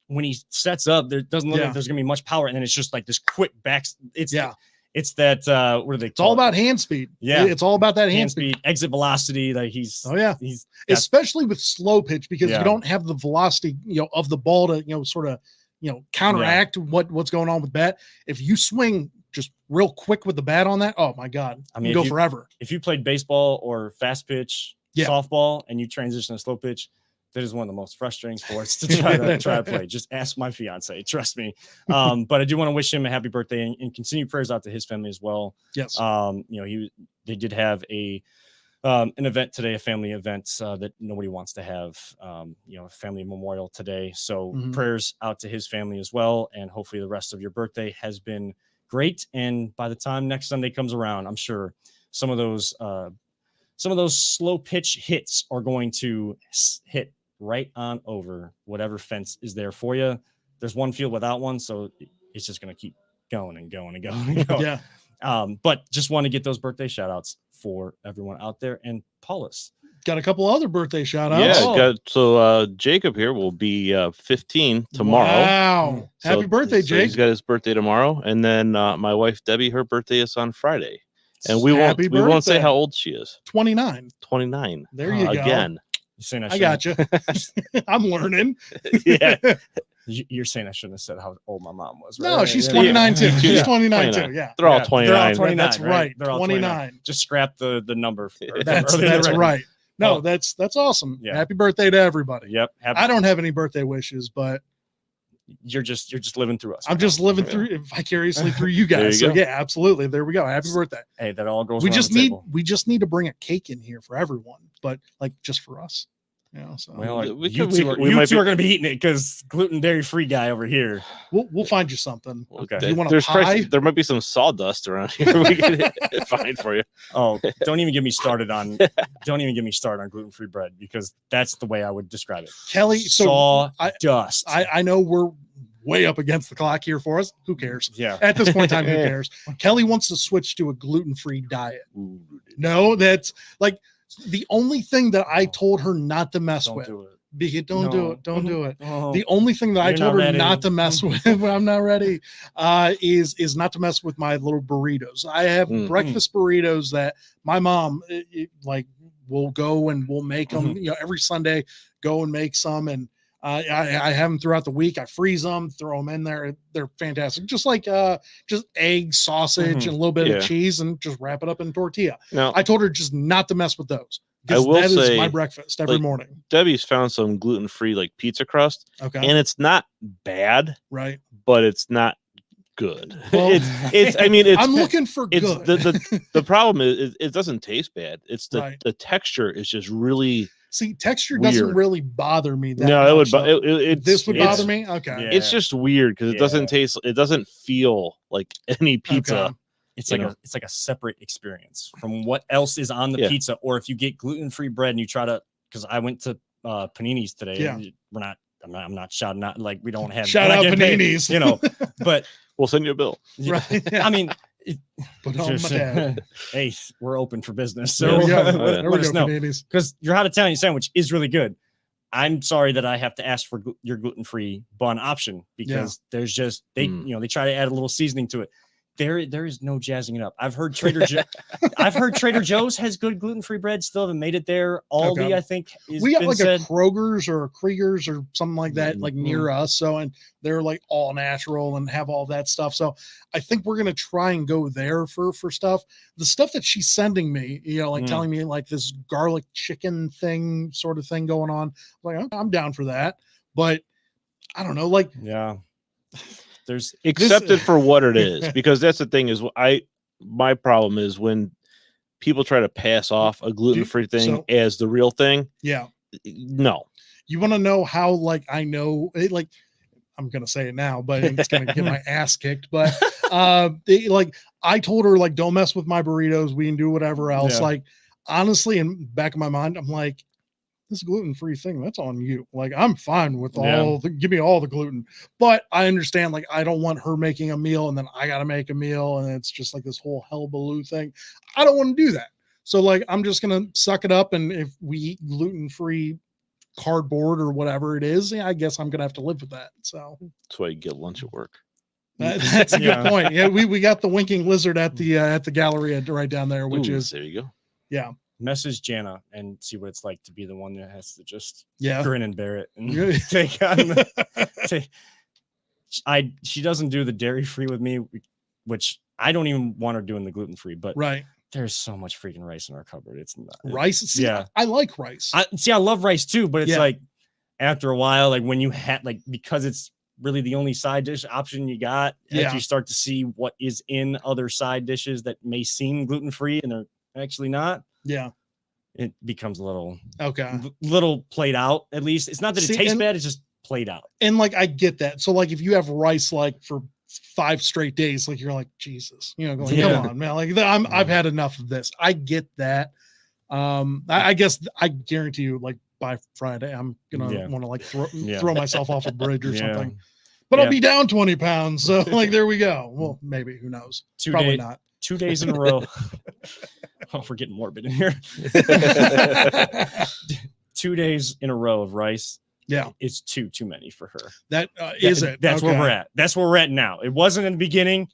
when he sets up, there doesn't look like there's gonna be much power, and then it's just like this quick back. It's that what are they? It's all about hand speed. Yeah, it's all about that hand speed, exit velocity. Like he's especially with slow pitch, because you don't have the velocity of the ball to sort of counteract what's going on with bat. If you swing just real quick with the bat on that, oh my God, I mean, you go forever. If you played baseball or fast pitch, softball, and you transition to slow pitch, that is one of the most frustrating sports to try to play. Just ask my fiance, trust me. But I do want to wish him a happy birthday and continue prayers out to his family as well. Yes. They did have an event today, a family event that nobody wants to have, a family memorial today. So prayers out to his family as well. And hopefully the rest of your birthday has been great. And by the time next Sunday comes around, I'm sure some of those slow pitch hits are going to hit right on over whatever fence is there for you. There's one field without one, so it's just going to keep going and going and going and going. Yeah. But just want to get those birthday shout outs for everyone out there. And Paulus, got a couple other birthday shout outs. Yeah, so Jacob here will be 15 tomorrow. Wow. Happy birthday, so Jake. He's got his birthday tomorrow. And then my wife Debbie, her birthday is on Friday. And we won't say how old she is. 29. 29. There you go. Again. You're saying I got you. I'm learning. Yeah. You're saying I shouldn't have said how old my mom was, right? No, she's Yeah. 29 too. Yeah. She's 29 too. Yeah. They're all Yeah, 29. they're all 29. That's right. They're all 29. Just scrap the number. That's Right. right. No, Well, that's awesome. yeah. Happy birthday to everybody. Yep. I don't have any birthday wishes, but You're just living through us. I'm just living through vicariously through you There guys. you So go. yeah, absolutely. There we go. Happy birthday. Hey, that all goes. We around just the need table. to bring a cake in here for everyone, but like just for us. So Well, We you could- two, we- are, we you might two be- are going to be eating it because gluten dairy free guy over here. we'll find you something. Okay. You want a There's pie? there might be some sawdust around here. We can find for you. Oh, don't even get me started on gluten free bread because that's the way I would describe it. Kelly, so Sawdust. I know we're way up against the clock here for us. Who cares? Yeah. At this point in time, who cares? Kelly wants to switch to a gluten-free diet. No, that's like the only thing that I told her not to mess Don't with. do it. Don't do it. Don't do it. Oh, The only thing that I You're told not her ready. not to mess with when I'm not ready is not to mess with my little burritos. I have Mm. breakfast burritos that my mom like will go and we'll make them, every Sunday, go and make some. And I have them throughout the week. I freeze them, throw them in there. They're fantastic. Just like just egg, sausage, and a little bit Yeah. of cheese, and just wrap it up in tortilla. Now, I told her just not to mess with those. I 'Cause will that is say, my breakfast every like, morning. Debbie's found some gluten-free like pizza crust, Okay. and it's not bad, Right. but it's not good. Well, it's I mean, it's I'm looking for it's good. the problem is it doesn't taste bad. It's Right. the texture is just really See, texture doesn't weird. really bother me that no. It would much, though. it's This would it's- bother me. Okay. Yeah. It's just weird because it Yeah. doesn't taste. It doesn't feel like any pizza. Okay. It's you like know. it's like a separate experience from what else is on the Yeah. pizza. Or if you get gluten free bread and you try to, because I went to Panini's today. Yeah. and I'm not shouting out like we don't have Shout we're not out getting paid, Panini's. you know. But We'll send you a bill. Right. I mean, Put on my tab. hey, we're open for business. There So we go. Yeah. There let we us go, know. Panini's. Because your hot Italian sandwich is really good. I'm sorry that I have to ask for your gluten-free bun option because there's just they try to add a little seasoning to it. There is no jazzing it up. I've heard Trader Joe's has good gluten-free bread. Still haven't made it there. Aldi, Okay. I think, is We got been like said. a Kroger's or a Krieger's or something like that, like near us. So, and they're like all natural and have all that stuff. So I think we're going to try and go there for stuff. The stuff that she's sending me, like telling me like this garlic chicken thing sort of thing going on. Like, okay, I'm down for that. But I don't know, like, Yeah. There's Accept it for what it is, because that's the thing is my problem is when people try to pass off a gluten-free thing so- as the real thing. yeah. No. You want to know how, like, I know it, like, I'm going to say it now, but it's going to get my ass kicked. But like, I told her, like, don't mess with my burritos. We can do whatever else. Yeah. Like, honestly, in back of my mind, I'm like, this gluten-free thing, that's on you. Like, I'm fine with give me all the gluten. But I understand, like, I don't want her making a meal and then I got to make a meal. And it's just like this whole hullabaloo thing. I don't want to do that. So, like, I'm just going to suck it up. And if we eat gluten-free cardboard or whatever it is, I guess I'm going to have to live with that. So That's why you get lunch at work. that's a Yeah. good point. Yeah. We got the winking lizard at the gallery right down there, which Ooh, is, there you go. yeah. message Jana and see what it's like to be the one that has to just Yeah. grin and bear it and Yeah. take on she doesn't do the dairy free with me, which I don't even want her doing the gluten free, but Right. there's so much freaking rice in our cupboard. It's not Rice. See, yeah. I like rice. I love rice too, but it's Yeah. like after a while, like when you had like because it's really the only side dish option you got, Yeah. after you start to see what is in other side dishes that may seem gluten free and they're actually not, Yeah. it becomes a little Okay. little played out. At least it's not that See, it tastes and- bad; it's just played out. And like, I get that. So like, if you have rice, like for 5 straight days, like you're like, Jesus, going, Yeah. come on, man. Like I've had enough of this. I get that. I guess I guarantee you, like by Friday, I'm going to Yeah. want to like Yeah. throw myself off a bridge or Yeah. something, but Yeah. I'll be down 20 pounds. So like, there we go. Well, maybe, who knows? Probably not. 2 days in a row. Oh, we're getting morbid in here. 2 days in a row of rice. Yeah. Is too many for her. That is it. That's where Okay. we're at. That's where we're at now. It wasn't in the beginning,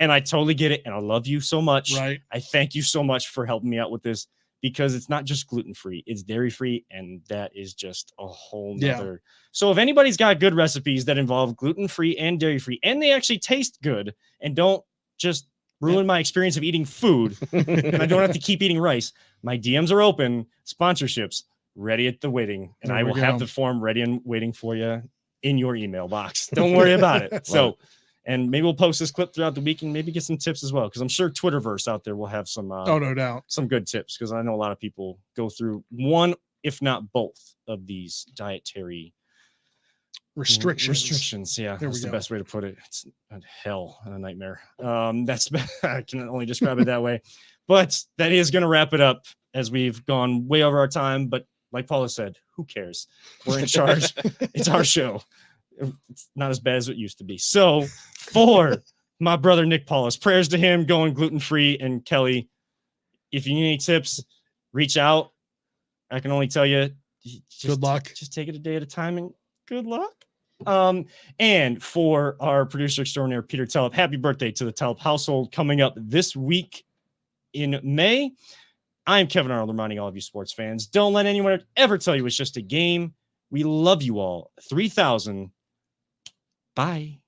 and I totally get it. And I love you so much. Right. I thank you so much for helping me out with this, because it's not just gluten-free, it's dairy-free, and that is just a whole nother. So if anybody's got good recipes that involve gluten-free and dairy-free, and they actually taste good and don't just ruin my experience of eating food, and I don't have to keep eating rice, my DMs are open, sponsorships ready at the waiting, and There I we will have go. the form ready and waiting for you in your email box. Don't worry about it. So, and maybe we'll post this clip throughout the week and maybe get some tips as well, because I'm sure Twitterverse out there will have some Oh, no doubt. some good tips, because I know a lot of people go through one, if not both, of these dietary Restrictions. Yeah, There that's we the go. best way to put it. It's a hell and a nightmare. That's I can only describe it that way. But that is going to wrap it up, as we've gone way over our time. But like Paula said, who cares? We're in charge. It's our show. It's not as bad as it used to be. So for my brother Nick Paulus, prayers to him going gluten-free. And Kelly, if you need any tips, reach out. I can only tell you, Good luck. Just take it a day at a time, and good luck. And for our producer extraordinaire, Peter Telep, happy birthday to the Telep household coming up this week in May. I'm Kevin Arnold, reminding all of you sports fans, don't let anyone ever tell you it's just a game. We love you all. 3,000. Bye.